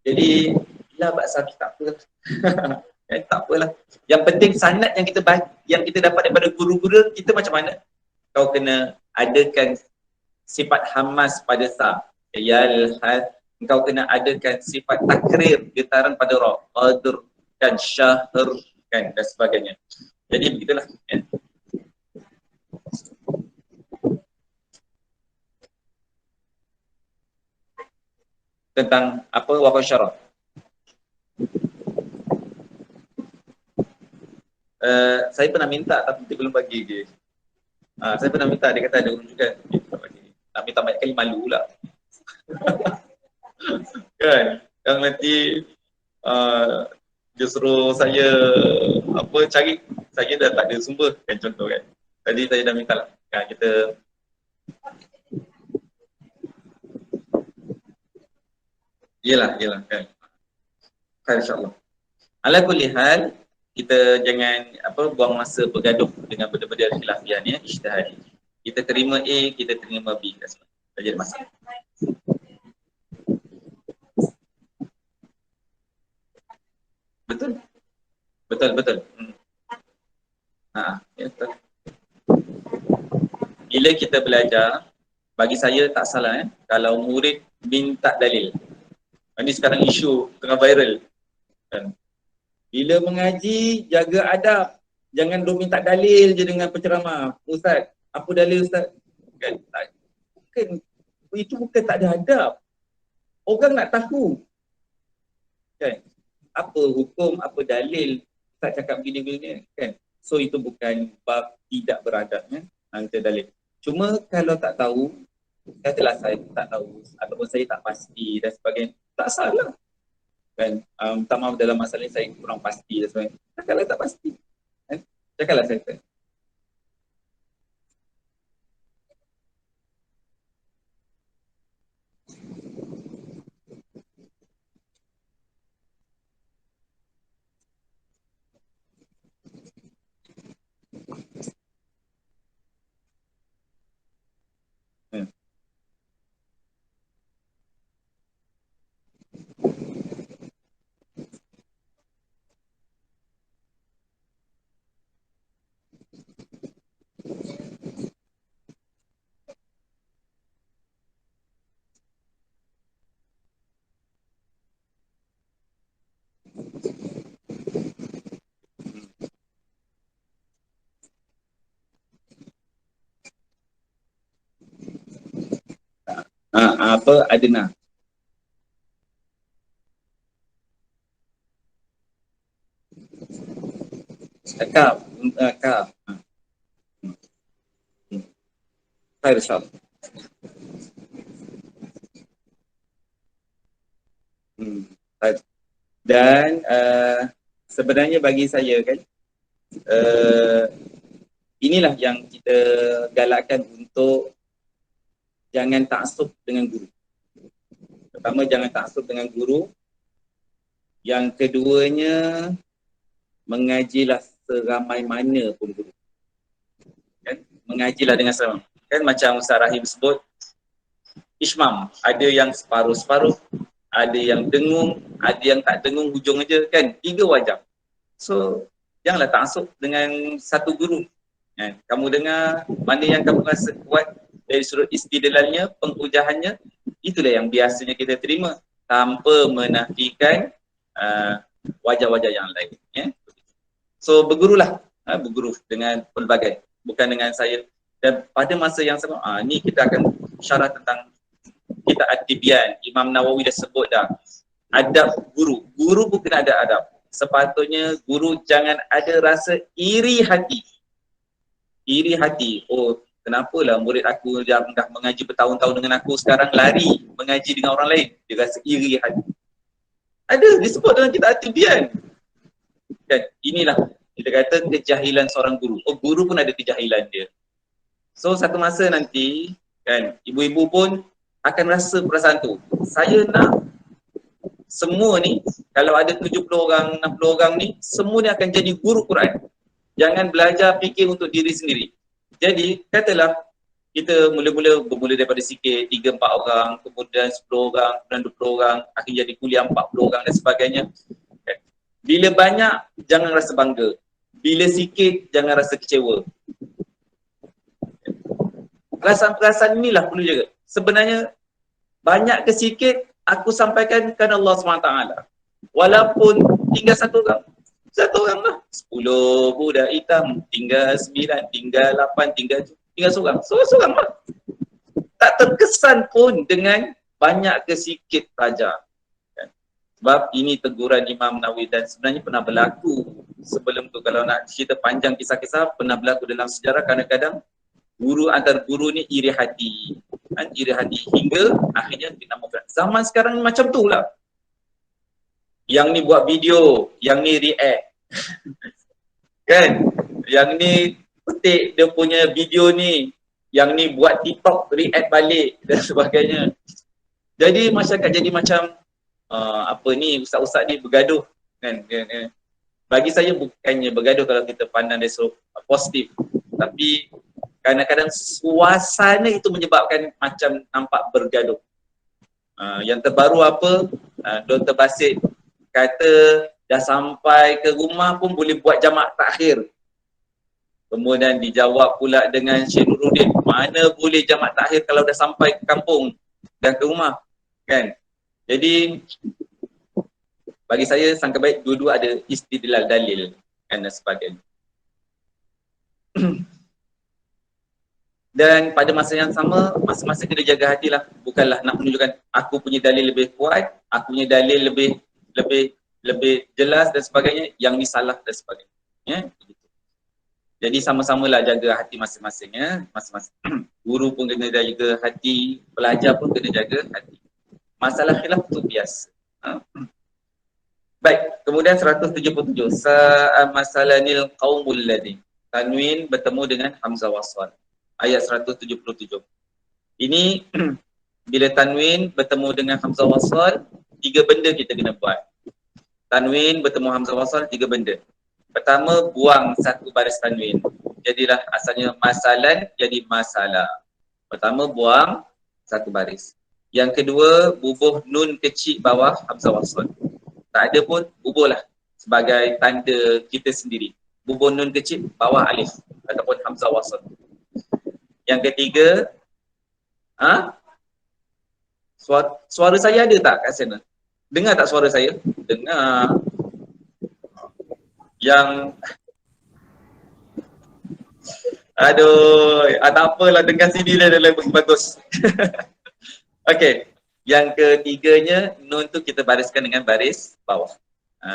S1: Jadi lah bahasa tak apa. Tak apalah. Yang penting sanad yang kita dapat daripada guru-guru kita macam mana? Kau kena adakan sifat hamas pada sa. Yalhad. Engkau kena adakan sifat takrir, getaran pada ra, qadr, kan, syahr, kan, dan sebagainya. Jadi begitulah. Ya. Tentang apa waqaf syarah. Saya pernah minta tapi dia belum bagi je. Saya pernah minta, dia kata ada urus juga. Tak minta banyak kali, malu pula. Kan, yang nanti Justru saya cari, saya dah tak ada sumber kan, contoh kan. Tadi saya dah minta lah kan, kita yelah kan. InsyaAllah. Ala kulli hal, kita jangan buang masa bergaduh dengan benda-benda khilafian ya, ijtihadi. Kita terima A, kita terima B. Tak jadi masalah. Betul. Ya, betul. Bila kita belajar, bagi saya tak salah kalau murid minta dalil. Ini sekarang isu tengah viral kan. Bila mengaji, jaga adab. Jangan duk minta dalil je dengan penceramah. Ustaz, apa dalil Ustaz? Kan? Itu bukan tak ada adab. Orang nak tahu. Kan? Apa hukum, apa dalil Ustaz cakap begini-begini kan. So itu bukan bab tidak beradabnya kita dalil. Cuma kalau tak tahu, katalah saya tak tahu ataupun saya tak pasti dan sebagainya, tak salah. Kan, minta maaf dalam masalah ini saya kurang pasti dan sebagainya. Cakaplah tak pasti. Kan? Cakaplah saya. Adna. Kaf. Khair. Dan sebenarnya bagi saya kan, inilah yang kita galakkan untuk jangan taksub dengan guru. Pertama, jangan taksub dengan guru. Yang keduanya, mengajilah seramai mana pun guru. Kan? Mengajilah dengan seramai. Kan macam Ustaz Rahim sebut, Ishmam, ada yang separuh-separuh, ada yang dengung, ada yang tak dengung hujung aja kan, 3 wajah. So, janganlah taksub dengan satu guru. Kan? Kamu dengar mana yang kamu rasa kuat dari sudut istidlalnya, penghujahannya, itulah yang biasanya kita terima tanpa menafikan wajah-wajah yang lain. Ya? So, bergurulah, berguru dengan pelbagai, bukan dengan saya. Dan pada masa yang sama, ni kita akan syarah tentang kitab At-Tibyan. Imam Nawawi dah sebut dah. Adab guru. Guru bukan ada adab. Sepatutnya guru jangan ada rasa iri hati. Iri hati. Oh, kenapalah murid aku yang dah mengaji bertahun-tahun dengan aku sekarang lari mengaji dengan orang lain. Dia rasa iri hati. Ada, disebut dalam kitab At-Tibyan. Dan inilah kita kata kejahilan seorang guru. Oh, guru pun ada kejahilan dia. So, satu masa nanti, kan, ibu-ibu pun akan rasa perasaan tu. Saya nak semua ni, kalau ada 70 orang, 60 orang ni, semua ni akan jadi guru Quran. Jangan belajar fikir untuk diri sendiri. Jadi, katalah, kita mula-mula bermula daripada sikit, 3-4 orang, kemudian 10 orang, kemudian 20 orang, akhir jadi kuliah 40 orang dan sebagainya. Bila banyak, jangan rasa bangga. Bila sikit, jangan rasa kecewa. Perasaan-perasaan inilah perlu jaga. Sebenarnya, banyak ke sikit, aku sampaikan kerana Allah SWT. Walaupun tinggal satu orang lah. 10 budak hitam, tinggal 9, tinggal 8, tinggal seorang. Seorang lah. Tak terkesan pun dengan banyak ke sikit pelajar. Sebab ini teguran Imam Nawawi dan sebenarnya pernah berlaku sebelum tu. Kalau nak cerita panjang kisah-kisah, pernah berlaku dalam sejarah kadang-kadang guru antar guru ni iri hati. Iri hati hingga akhirnya kita zaman sekarang macam tu lah. Yang ni buat video, yang ni react. Kan? Yang ni petik dia punya video ni, yang ni buat TikTok react balik dan sebagainya. Jadi masyarakat jadi macam apa ni, ustaz-ustaz ni bergaduh kan. Bagi saya bukannya bergaduh kalau kita pandang dari sudut positif, tapi kadang-kadang suasana itu menyebabkan macam nampak bergaduh. Yang terbaru apa, Dr. Basit kata dah sampai ke rumah pun boleh buat jamak takhir. Kemudian dijawab pula dengan Syekh Nuruddin, mana boleh jamak takhir kalau dah sampai ke kampung dan ke rumah, kan? Jadi bagi saya sangka baik dua-dua ada istidlal dalil dan sebagainya. Dan pada masa yang sama, masing-masing kena jaga hatilah. Bukanlah nak menunjukkan aku punya dalil lebih kuat, aku punya dalil lebih jelas dan sebagainya, yang ni salah dan sebagainya. Ya? Jadi sama-samalah jaga hati masing-masing, ya. Masing-masing. Guru pun kena jaga hati, pelajar pun kena jaga hati. Masalah khilaf itu biasa. Baik, kemudian 177. Sa'amasalanil qaumul ladzi. Tanwin bertemu dengan hamzah wasl. Ayat 177. Ini bila tanwin bertemu dengan hamzah wasl, 3 benda kita kena buat. Tanwin bertemu hamzah wasl, 3 benda. Pertama, buang satu baris tanwin. Jadilah asalnya masalan jadi masalah. Pertama, buang satu baris. Yang kedua, bubuh nun kecil bawah hamzah wasl. Tak ada pun, bubuhlah sebagai tanda kita sendiri. Bubuh nun kecil bawah alif ataupun hamzah wasl. Yang ketiga, suara saya ada tak kat sana? Dengar tak suara saya? Dengar. Yang aduh, tak apalah, dengar sini dah lebih bagus. Okey. Yang ketiganya, nun tu kita bariskan dengan baris bawah.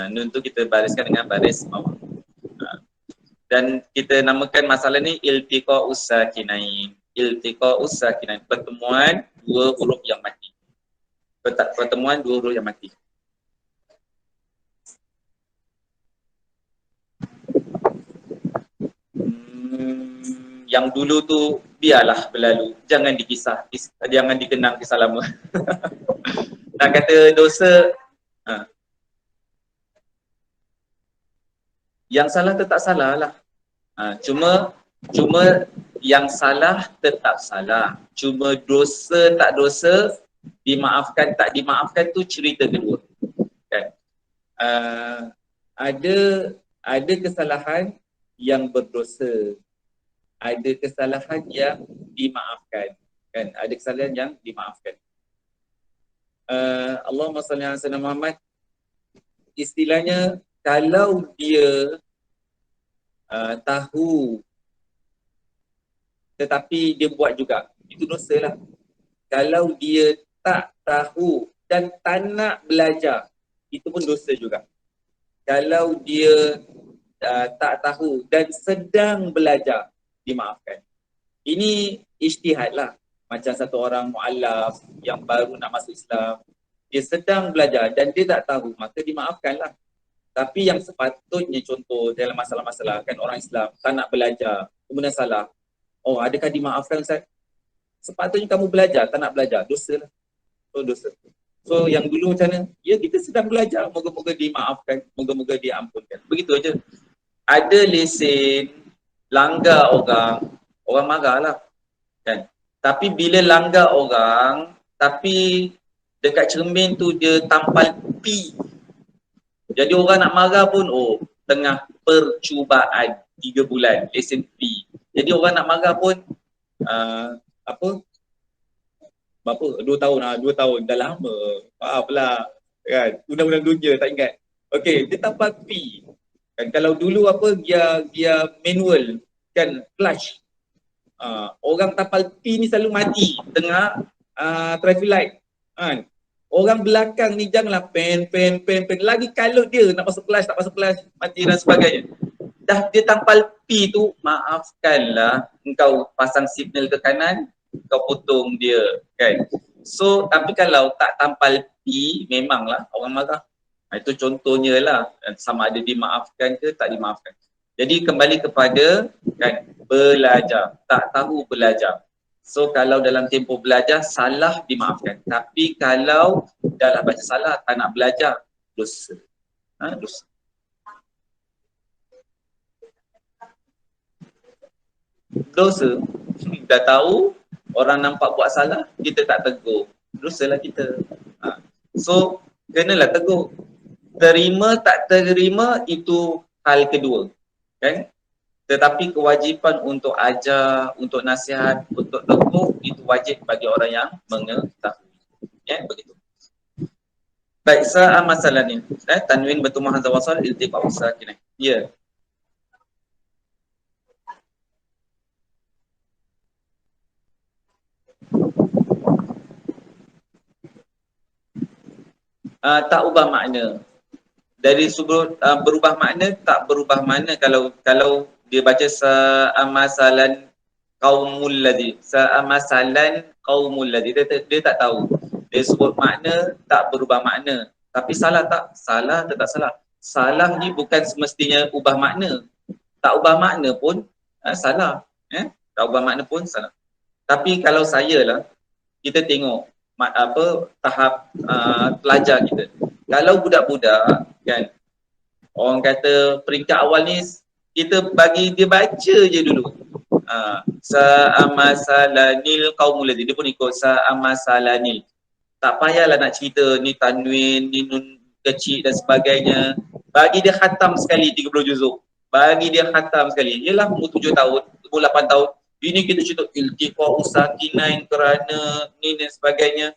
S1: Nun tu kita bariskan dengan baris bawah. Dan kita namakan masalah ni iltiqa'us sakinain. Iltiqa'us sakinain, pertemuan dua huruf yang mati. Pertemuan dua huruf yang mati. Yang dulu tu biarlah berlalu, jangan dikisah, jangan dikenang kisah lama. Nak kata dosa, yang salah tetap salah lah. Cuma yang salah tetap salah. Cuma dosa tak dosa, dimaafkan tak dimaafkan tu cerita kedua. Kan? Ada kesalahan yang berdosa. Ada kesalahan yang dimaafkan, kan? Ada kesalahan yang dimaafkan. Allahumma salli ala sayyidina Muhammad. Istilahnya, kalau dia tahu tetapi dia buat juga, itu dosa lah. Kalau dia tak tahu dan tak nak belajar, itu pun dosa juga. Kalau dia tak tahu dan sedang belajar, dimaafkan. Ini ijtihad lah. Macam satu orang mu'allaf yang baru nak masuk Islam, dia sedang belajar dan dia tak tahu, maka dimaafkan lah. Tapi yang sepatutnya, contoh dalam masalah-masalah, kan orang Islam tak nak belajar, kemudian salah. Oh, adakah dimaafkan Ustaz? Sepatutnya kamu belajar, tak nak belajar, dosa lah. So dosa. So yang dulu macam mana? Ya, kita sedang belajar, moga-moga dimaafkan, moga-moga diampunkan. Begitu aja. Ada lesen, langgar orang marah lah, kan? Tapi bila langgar orang, tapi dekat cermin tu dia tampal P. Jadi orang nak marah pun, oh, tengah percubaan 3 bulan, lesen P. Jadi orang nak marah pun, berapa? 2 tahun lah, 2 tahun, dah lama. Maaf lah, kan? Undang-undang dunia, tak ingat. Okey, dia tampal P. Kan kalau dulu dia manual, kan, flash. Orang tapal P ni selalu mati tengah traffic light. Kan? Orang belakang ni janganlah pen. Lagi kalut dia nak masuk kelas, tak masuk kelas, mati dan sebagainya. Dah dia tampal P tu, maafkanlah, engkau pasang signal ke kanan, kau potong dia, kan. So, tapi kalau tak tampal P, memanglah orang marah. Itu contohnya lah, sama ada dimaafkan ke tak dimaafkan. Jadi kembali kepada kan, belajar, tak tahu belajar. So kalau dalam tempoh belajar salah dimaafkan. Tapi kalau dah baca salah tak nak belajar, dosa. Dosa. Dosa. Dah tahu orang nampak buat salah, kita tak tegur. Dosalah kita. So kenalah tegur. Terima tak terima itu hal kedua. Kan? Tetapi kewajipan untuk ajar, untuk nasihat, untuk tegur itu wajib bagi orang yang mengetahui. Ya, begitu. Baik, masalah ni. Tanwin bertemu hamzah wasal iltiqa sakinah. Ya. Tak ubah makna. Dari sudut berubah makna, tak berubah makna kalau dia baca sa'amasalan qaumul ladzi, sa'amasalan qaumul ladzi, dia tak tahu. Dia sebut makna tak berubah makna. Tapi salah tak? Salah tetap salah. Salah ni bukan semestinya ubah makna. Tak ubah makna pun salah. Tak ubah makna pun salah. Tapi kalau saya lah, kita tengok tahap pelajar kita. Kalau budak-budak kan, orang kata peringkat awal ni kita bagi dia baca je dulu. Sa'amasalanil qaumul ladzi, dia pun ikut sa'amasalanil. Tak payahlah nak cerita ni tanwin, ni nun kecil dan sebagainya. Bagi dia khatam sekali 30 juzuk. Bagi dia khatam sekali. Yalah umur 7 tahun, umur 8 tahun. Ini kita cerita iltiqa sakinain kerana ni dan sebagainya.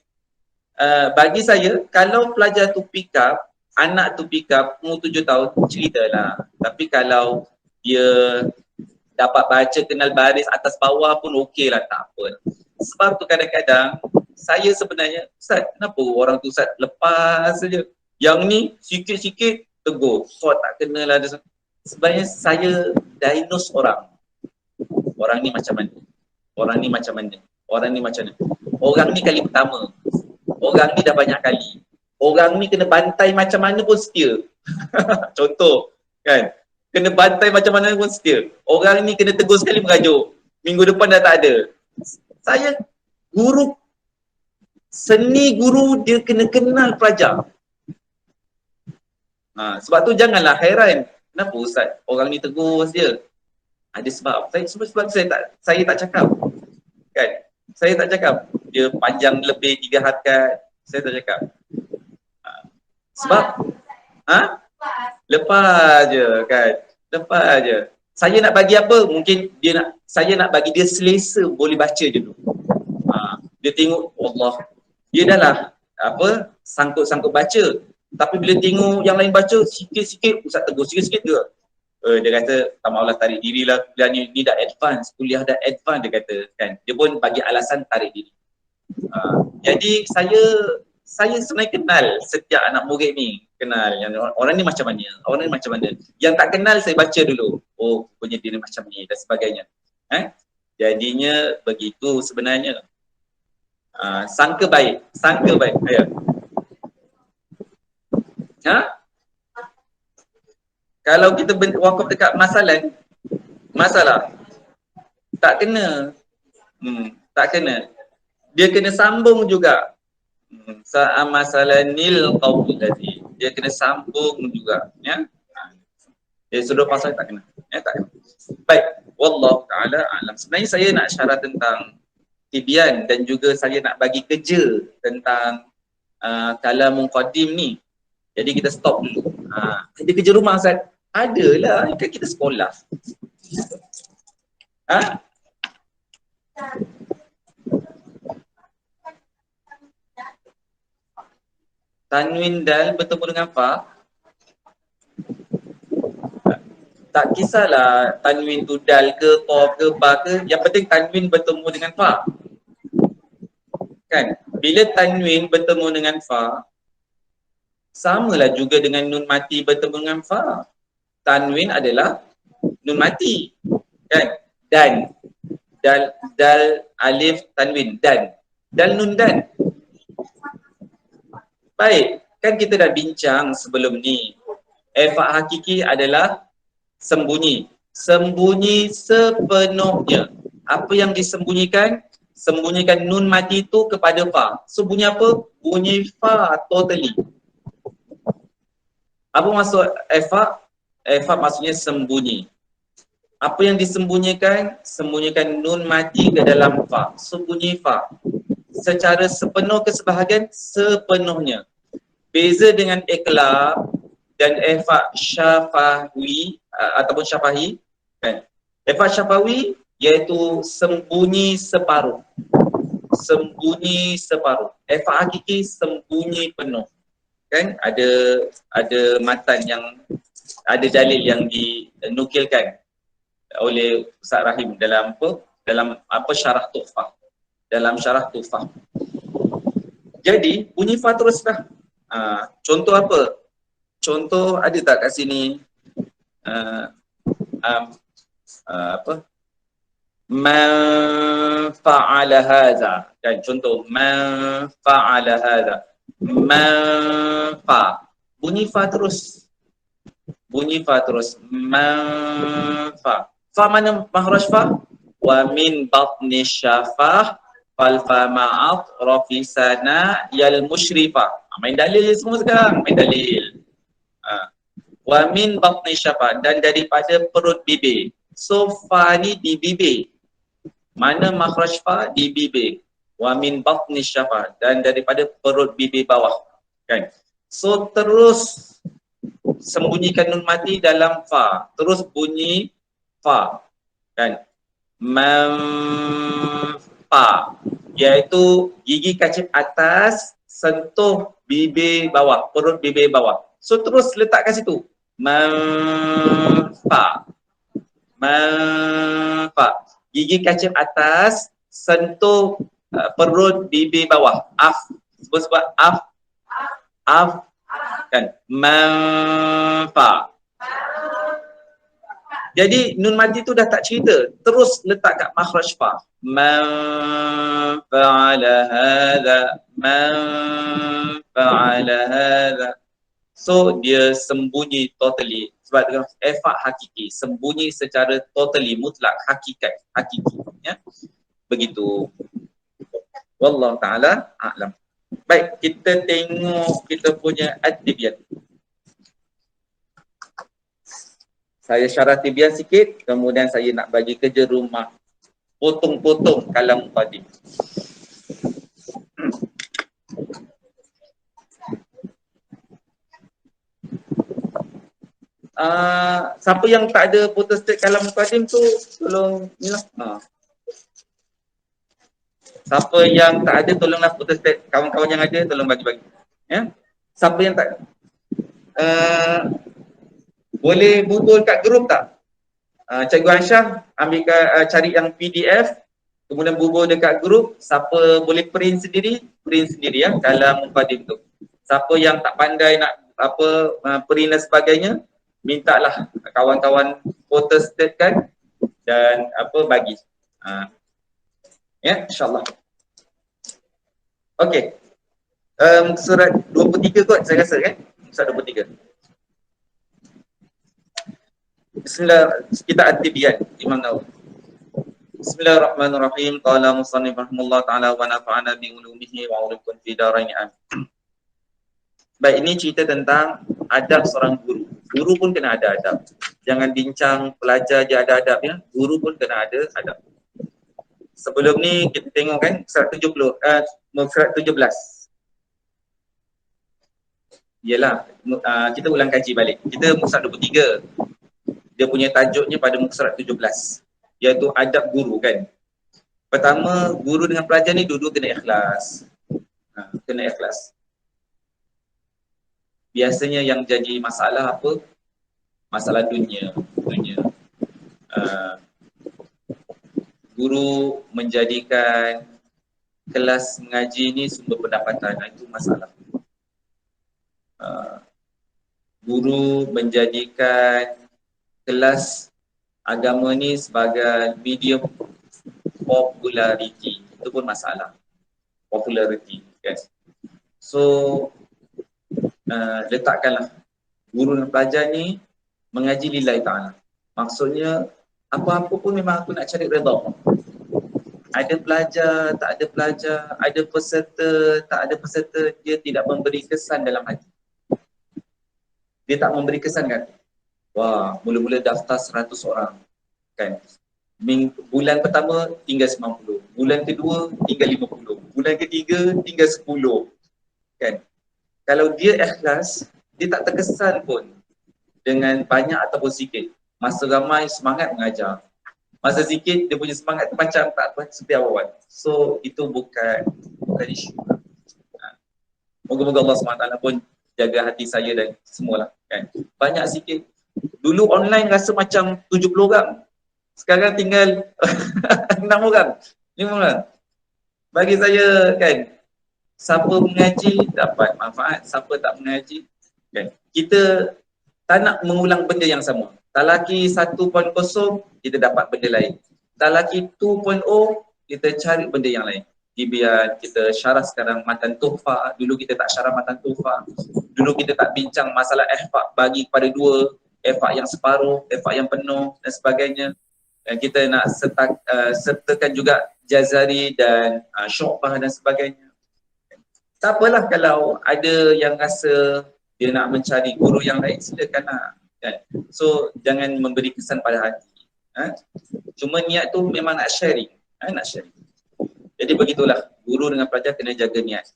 S1: Bagi saya, kalau pelajar tu pick up, anak tu pick up umur 7 tahun, ceritalah. Tapi kalau dia dapat baca kenal baris atas bawah pun okey lah, tak apa. Sebab tu kadang-kadang saya sebenarnya, Ustaz, kenapa orang tu Ustaz lepas saja? Yang ni sikit-sikit tegur, tak kena lah. Sebenarnya saya diagnose orang. Orang ni macam mana? Orang ni macam mana? Orang ni macam mana? Orang ni kali pertama. Orang ni dah banyak kali. Orang ni kena bantai macam mana pun setia. Contoh kan. Kena bantai macam mana pun setia. Orang ni kena tegur sekali merajuk. Minggu depan dah tak ada. Saya guru, seni guru dia kena kenal pelajar. Sebab tu janganlah hairan. Kenapa Ustaz orang ni tegur dia? Ada sebab. Sebab saya tak cakap. Kan? Saya tak cakap. Dia panjang lebih 3 harakat. Saya tak cakap. Sebab lepas je kan. Lepas je. Saya nak bagi apa? Mungkin saya nak bagi dia selesa boleh baca je dulu. Dia tengok Allah. Dia dah lah sangkut-sangkut baca. Tapi bila tengok yang lain baca sikit-sikit, Ustaz tegur sikit-sikit ke? Dia kata, tak maulah tarik diri lah, kuliah ni dah advance, kuliah dah advance dia kata kan. Dia pun bagi alasan tarik diri. Jadi saya sebenarnya kenal setiap anak murid ni, kenal yang orang ni macam mana, orang ni macam mana. Yang tak kenal saya baca dulu, oh punya dia ni macam ni dan sebagainya. Jadinya begitu sebenarnya. Sangka baik, ayo. Kalau kita wakaf dekat masalah tak kena. Tak kena. Dia kena sambung juga. Sa'amasalanil qaumul ladzi. Dia kena sambung juga, ya. Dia sudah pasal tak kena. Ya, tak kena. Baik, wallahu taala alam. Sebenarnya saya nak syarat tentang tibyan dan juga saya nak bagi kerja tentang kalamun qadim ni. Jadi kita stop dulu. Ada kerja rumah Ustaz? Adalah, kan kita sekolah. Tanwin dal bertemu dengan fa. Tak kisahlah tanwin tu dal ke, ta ke, ba ke. Yang penting tanwin bertemu dengan fa. Kan? Bila tanwin bertemu dengan fa, samalah juga dengan nun mati bertemu dengan fa. Tanwin adalah nun mati. Kan? Dan. Dal alif tanwin dan. Dal nun dan. Baik. kan kita dah bincang sebelum ni. Ifat hakiki adalah sembunyi. Sembunyi sepenuhnya. Apa yang disembunyikan? Sembunyikan nun mati itu kepada fa. So bunyi apa? Bunyi fa totally. Apa maksud ifat? Ifat maksudnya sembunyi. Apa yang disembunyikan? Sembunyikan nun mati ke dalam fa. So bunyi fa. Secara sepenuh ke sebahagian? Sepenuhnya. Beza dengan iqlab dan ifat syafawi ataupun syafahi, kan? Ifat syafawi iaitu sembunyi separuh. Sembunyi separuh. Ifat hakiki sembunyi penuh. Kan ada matan yang ada dalil yang dinukilkan oleh Ustaz Rahim dalam apa? Dalam apa syarah Tuhfah. Dalam syarah Tuhfah. Jadi bunyi fa teruslah. Contoh apa? Contoh ada tak kat sini? Apa? Man fa'ala hadza. Kan contoh man fa'ala hadza. Man fa. Bunyi fa terus. Bunyi fa terus. Man fa. Fa mana makhraj fa? Wa min batni syafah fal fa ma'af rafisana yal musyrifah. Main dalil semua sekarang, main dalil. Wa min batni syafah, dan daripada perut bibir. So fa ni di bibir. Mana makhraj fa? Di bibir. Wa min batni syafah, dan daripada perut bibir bawah. Kan? So terus sembunyikan nun mati dalam fa. Terus bunyi fa. Kan? Fa, iaitu gigi kacip atas sentuh bibir bawah, perut bibir bawah. So terus letak kat situ. Fa. Fa. Gigi kacip atas sentuh perut bibir bawah. Af. Sebut af. Af. Kan? Fa. Jadi nun mati tu dah tak cerita, terus letak kat makhraj fa. Man fa'ala hadza, man fa'ala hadza. So dia sembunyi totally. Sebab dia ifat hakiki, sembunyi secara totally, mutlak, hakikat, hakiki, ya. Begitu. Wallahu taala a'lam. Baik, kita tengok kita punya at-tibyan. Saya syarah tibyan sikit, kemudian saya nak bagi kerja rumah. Potong-potong kalam muqaddim. Siapa yang tak ada photostat kalam muqaddim tu, tolong ni lah. Siapa yang tak ada, tolonglah photostat. Kawan-kawan yang ada, tolong bagi-bagi. Ya? Siapa yang tak boleh bubur kat grup tak? Cikgu Aisyah ambilkan cari yang PDF, kemudian bubur dekat grup. Siapa boleh print sendiri ya dalam muqaddim tu. Siapa yang tak pandai nak apa print dan sebagainya, mintalah kawan-kawan photostatkan dan apa bagi. Ya, insya-Allah. Okey. Surat 23 kot saya rasa kan? Surat 23. Bismillah, kita at-tibyan Imam Nawawi. Bismillahirrahmanirrahim. Qala musannif rahimahullah taala wa nafa'ana bi ulumihi wa urikum fi darain amin. Baik, ini cerita tentang adab seorang guru. Guru pun kena ada adab. Jangan bincang pelajar je ada adab ya. Guru pun kena ada adab. Sebelum ni kita tengok kan surat 70 surat 17. Yalah, kita ulang kaji balik. Kita surat 23. Dia punya tajuknya pada muka surat 17, iaitu adab guru kan. Pertama, guru dengan pelajar ni dua-dua kena ikhlas. Kena ikhlas. Biasanya yang jadi masalah apa? Masalah dunia. Guru menjadikan kelas mengaji ni sumber pendapatan, itu masalah. Guru menjadikan kelas agama ni sebagai medium populariti, itu pun masalah. Popularity, kan. So letakkanlah guru dan pelajar ni mengaji lillahi ta'ala. Maksudnya apa-apa pun memang aku nak cari redha Allah. Ada pelajar, tak ada pelajar, ada peserta, tak ada peserta, dia tidak memberi kesan dalam hati. Dia tak memberi kesan kan. Wah, mula-mula daftar 100 orang kan. Bulan pertama tinggal 90, bulan kedua tinggal 50, bulan ketiga tinggal 10 kan. Kalau dia ikhlas, dia tak terkesan pun dengan banyak ataupun sikit. Masa ramai semangat mengajar, masa sikit dia punya semangat tu macam tak seperti awal. So itu bukan isu. Moga-moga Allah SWT pun jaga hati saya dan semualah kan. Banyak sikit. Dulu online rasa macam 70 orang. Sekarang tinggal 6 orang, 5 orang. Bagi saya kan, siapa mengaji dapat manfaat, siapa tak mengaji kan. Kita tak nak mengulang benda yang sama. Talaki 1.0 kita dapat benda lain. Talaki 2.0 kita cari benda yang lain. Biar kita syarah sekarang matan tuhfah. Dulu kita tak syarah matan tuhfah. Dulu kita tak bincang masalah ihfaq bagi kepada dua, ihfaq yang separuh, ihfaq yang penuh dan sebagainya. Dan kita nak sertakan juga Jazari dan Syu'bah dan sebagainya. Tak apalah kalau ada yang rasa dia nak mencari guru yang lain, silakanlah kan. So jangan memberi kesan pada hati. Cuma niat tu memang nak sharing, nak sharing. Jadi begitulah, guru dengan pelajar kena jaga niat.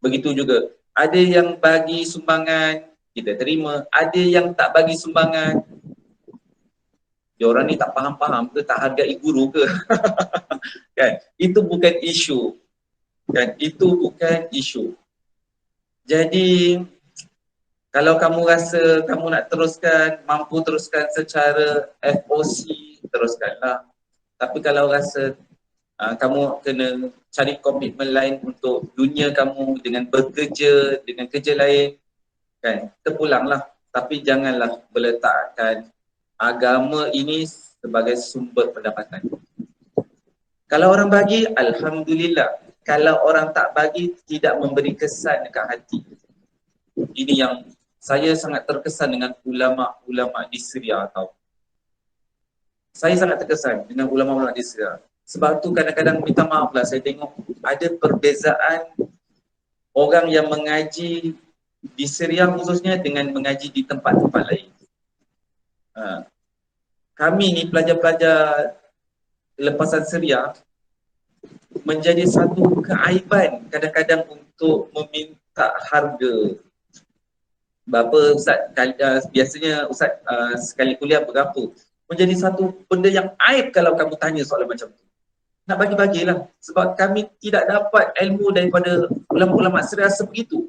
S1: Begitu juga, ada yang bagi sumbangan, kita terima. Ada yang tak bagi sumbangan, dia orang ni tak faham-faham ke, tak hargai guru ke. Kan? Itu bukan isu. Kan? Itu bukan isu. Jadi, kalau kamu rasa kamu nak teruskan, mampu teruskan secara FOC, teruskanlah. Tapi kalau rasa kamu kena cari komitmen lain untuk dunia kamu dengan bekerja, dengan kerja lain, kan, terpulanglah. Tapi janganlah meletakkan agama ini sebagai sumber pendapatan. Kalau orang bagi, alhamdulillah. Kalau orang tak bagi, tidak memberi kesan dekat hati. Ini yang saya sangat terkesan dengan ulama-ulama di Syria tau. Saya sangat terkesan dengan ulama-ulama di Syria. Sebab tu kadang-kadang minta maaf lah, saya tengok ada perbezaan orang yang mengaji di Syria khususnya dengan mengaji di tempat-tempat lain. Kami ni pelajar-pelajar lepasan Syria menjadi satu keaiban kadang-kadang untuk meminta harga. Berapa Ustaz, biasanya Ustaz sekali kuliah berapa? Menjadi satu benda yang aib kalau kamu tanya soalan macam tu. Nak bagi-bagilah. Sebab kami tidak dapat ilmu daripada ulama-ulama Syria sebegitu.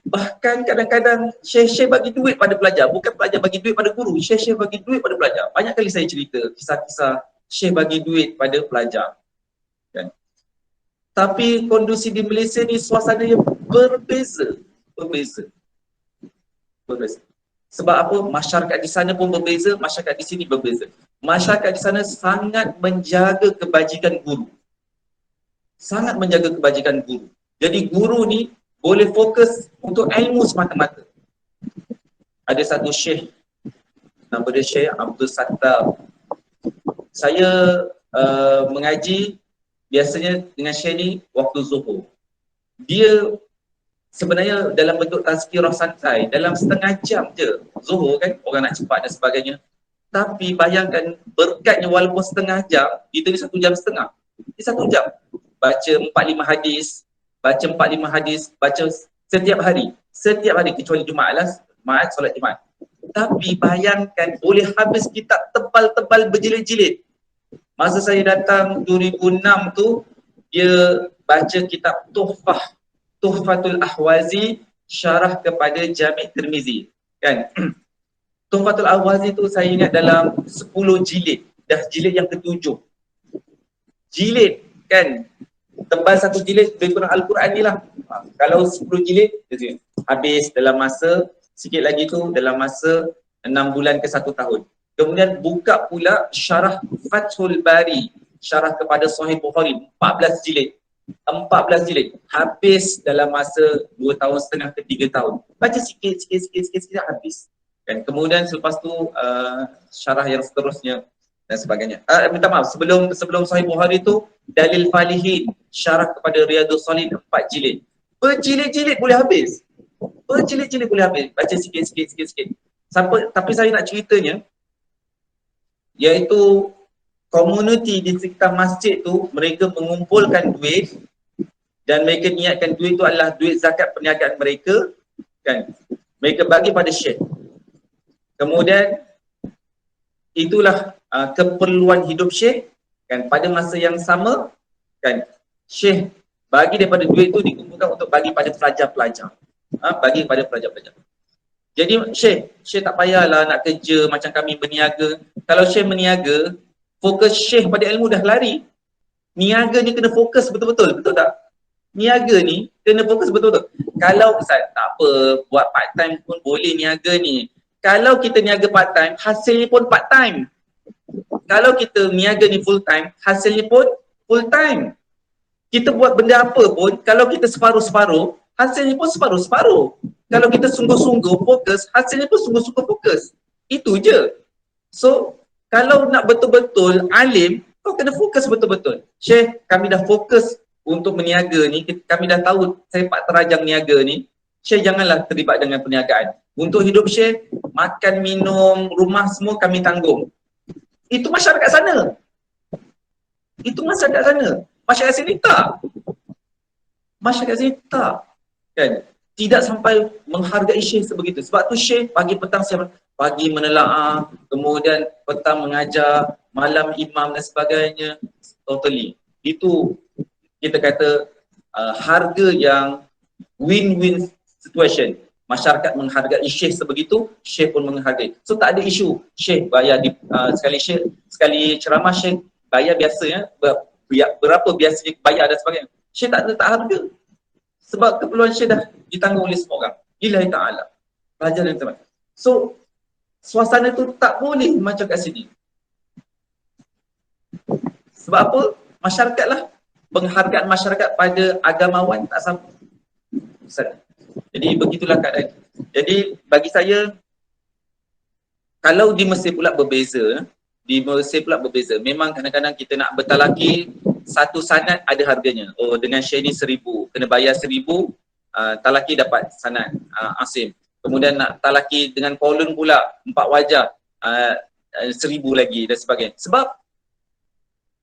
S1: Bahkan kadang-kadang syekh-syekh bagi duit pada pelajar. Bukan pelajar bagi duit pada guru. Syekh-syekh bagi duit pada pelajar. Banyak kali saya cerita kisah-kisah syekh bagi duit pada pelajar. Kan? Tapi kondisi di Malaysia ni suasana yang berbeza. Berbeza. Sebab apa? Masyarakat di sana pun berbeza, masyarakat di sini berbeza. Masyarakat di sana sangat menjaga kebajikan guru. Sangat menjaga kebajikan guru. Jadi guru ni boleh fokus untuk ilmu semata-mata. Ada satu syekh, nama dia Syekh Abdul Sattar. Saya mengaji biasanya dengan syekh ni waktu zuhur. Dia sebenarnya dalam bentuk tazkirah santai, dalam setengah jam je zuhur kan, orang nak cepat dan sebagainya. Tapi bayangkan berkatnya walaupun setengah jam, kita ni 1 jam setengah. Dia 1 jam. Baca 4-5 hadis, baca 4-5 hadis, baca setiap hari kecuali Jumaat lah, Jumaat solat Jumaat. Tapi bayangkan boleh habis kitab tebal-tebal berjilid-jilid. Masa saya datang 2006 tu, dia baca kitab Tuhfatul Ahwazi, syarah kepada Jami' Tirmizi. Kan? Tuhfatul Ahwazi tu saya ingat dalam 10 jilid. Dah jilid yang ke-7. Jilid kan, tebal 1 jilid lebih kurang Al-Quran ni lah. Kalau 10 jilid, habis dalam masa, sikit lagi tu dalam masa 6 bulan ke 1 tahun. Kemudian buka pula syarah Fathul Bari, syarah kepada Sahih Bukhari, 14 jilid. 14 jilid. Habis dalam masa 2 tahun setengah ke 3 tahun. Baca sikit habis. Dan kemudian selepas tu syarah yang seterusnya dan sebagainya. Minta maaf, sebelum Sahih Bukhari tu Dalil Falihin, syarah kepada Riyadhus Shalihin 4 jilid. Berjilid-jilid boleh habis. Berjilid-jilid boleh habis. Baca sikit. Tapi saya nak ceritanya, iaitu komuniti di sekitar masjid tu, mereka mengumpulkan duit dan mereka niatkan duit tu adalah duit zakat perniagaan mereka, kan. Mereka bagi pada syekh. Kemudian itulah keperluan hidup syekh, kan. Pada masa yang sama, kan, syekh bagi daripada duit tu dikumpulkan untuk bagi pada pelajar-pelajar. Bagi pada pelajar-pelajar. Jadi syekh tak payahlah nak kerja macam kami berniaga. Kalau syekh berniaga, fokus syekh pada ilmu dah lari. Niaga ni kena fokus betul-betul, betul tak? Niaga ni kena fokus betul-betul. Kalau Ustaz, tak apa, buat part time pun boleh niaga ni. Kalau kita niaga part time, hasilnya pun part time. Kalau kita niaga ni full time, hasilnya pun full time. Kita buat benda apa pun, kalau kita separuh-separuh, hasilnya pun separuh-separuh. Kalau kita sungguh-sungguh fokus, hasilnya pun sungguh-sungguh fokus. Itu je. So, kalau nak betul-betul alim, kau kena fokus betul-betul. Syekh, kami dah fokus untuk meniaga ni, kami dah tahu sepak terajang niaga ni. Syekh, janganlah terlibat dengan perniagaan. Untuk hidup Syekh, makan, minum, rumah semua kami tanggung. Itu masyarakat sana. Masyarakat sini tak. Masyarakat sini tak. Kan? Tidak sampai menghargai Syekh sebegitu. Sebab tu Syekh pagi petang siap, pagi menelaah, kemudian petang mengajar, malam imam dan sebagainya. Totally. Itu kita kata harga yang win-win situation. Masyarakat menghargai Syekh sebegitu, Syekh pun menghargai. So tak ada isu Syekh bayar sekali ceramah Syekh bayar biasanya, berapa biasanya bayar dan sebagainya. Syekh tak harga. Sebab keperluan Syekh dah ditanggung oleh semua orang. Lillahi ta'ala. Pelajaran teman. So, suasana tu tak boleh macam kat sini. Sebab apa? Masyarakat lah. Penghargaan masyarakat pada agamawan tak sama. Jadi begitulah keadaan. Jadi bagi saya, kalau di Mesir pula berbeza, memang kadang-kadang kita nak bertalaki, satu sanad ada harganya. Oh, dengan Syekh ni 1,000, kena bayar 1,000, talaki dapat sanad Asim. Kemudian nak talaki dengan kolon pula 4 wajah, 1,000 lagi dan sebagainya. Sebab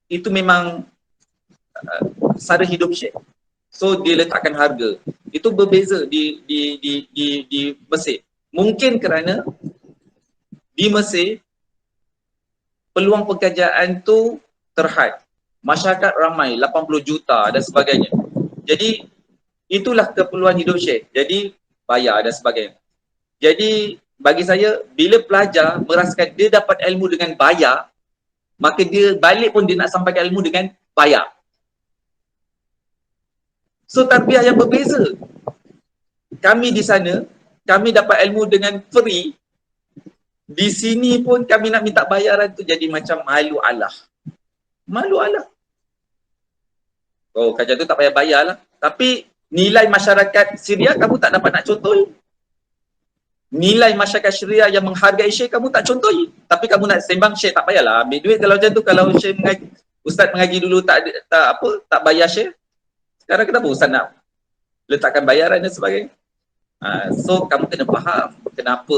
S1: itu memang cara hidup Syekh. So dia letakkan harga. Itu berbeza di Mesir. Mungkin kerana di Mesir peluang pekerjaan tu terhad. Masyarakat ramai, 80 juta dan sebagainya. Jadi itulah keperluan hidup Syekh. Jadi bayar dan sebagainya. Jadi bagi saya, bila pelajar merasakan dia dapat ilmu dengan bayar, maka dia balik pun dia nak sampaikan ilmu dengan bayar. So tarbiyah yang berbeza. Kami di sana, kami dapat ilmu dengan free. Di sini pun kami nak minta bayaran tu jadi macam malu Allah. Malu Allah. Oh, kajian tu tak payah bayar lah. Tapi nilai masyarakat Syria kamu tak dapat nak contoh. Nilai masyarakat Syria yang menghargai Syekh kamu tak contoh. Tapi kamu nak sembang Syekh, tak payahlah ambil duit kalau macam tu. Kalau Syekh mengaji, Ustaz mengaji dulu tak bayar Syekh. Sekarang kenapa Ustaz nak letakkan bayaran dan sebagainya? So kamu kena faham kenapa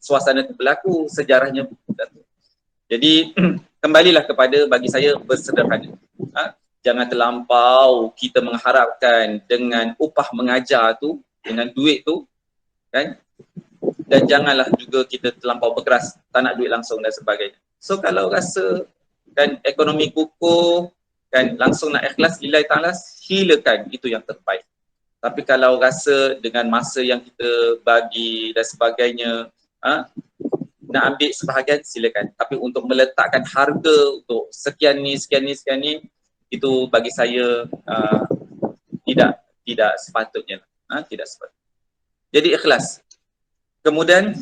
S1: suasana itu berlaku, sejarahnya berlaku. Jadi kembalilah kepada bagi saya bersederhana. Jangan terlampau kita mengharapkan dengan upah mengajar tu, dengan duit tu, kan? Dan janganlah juga kita terlampau berkeras, tak nak duit langsung dan sebagainya. So kalau rasa kan ekonomi kukuh, kan langsung nak ikhlas lillahi ta'ala, silakan, itu yang terbaik. Tapi kalau rasa dengan masa yang kita bagi dan sebagainya, nak ambil sebahagian, silakan. Tapi untuk meletakkan harga untuk sekian ni, itu bagi saya tidak sepatutnya. Tidak sepatutnya. Jadi ikhlas. Kemudian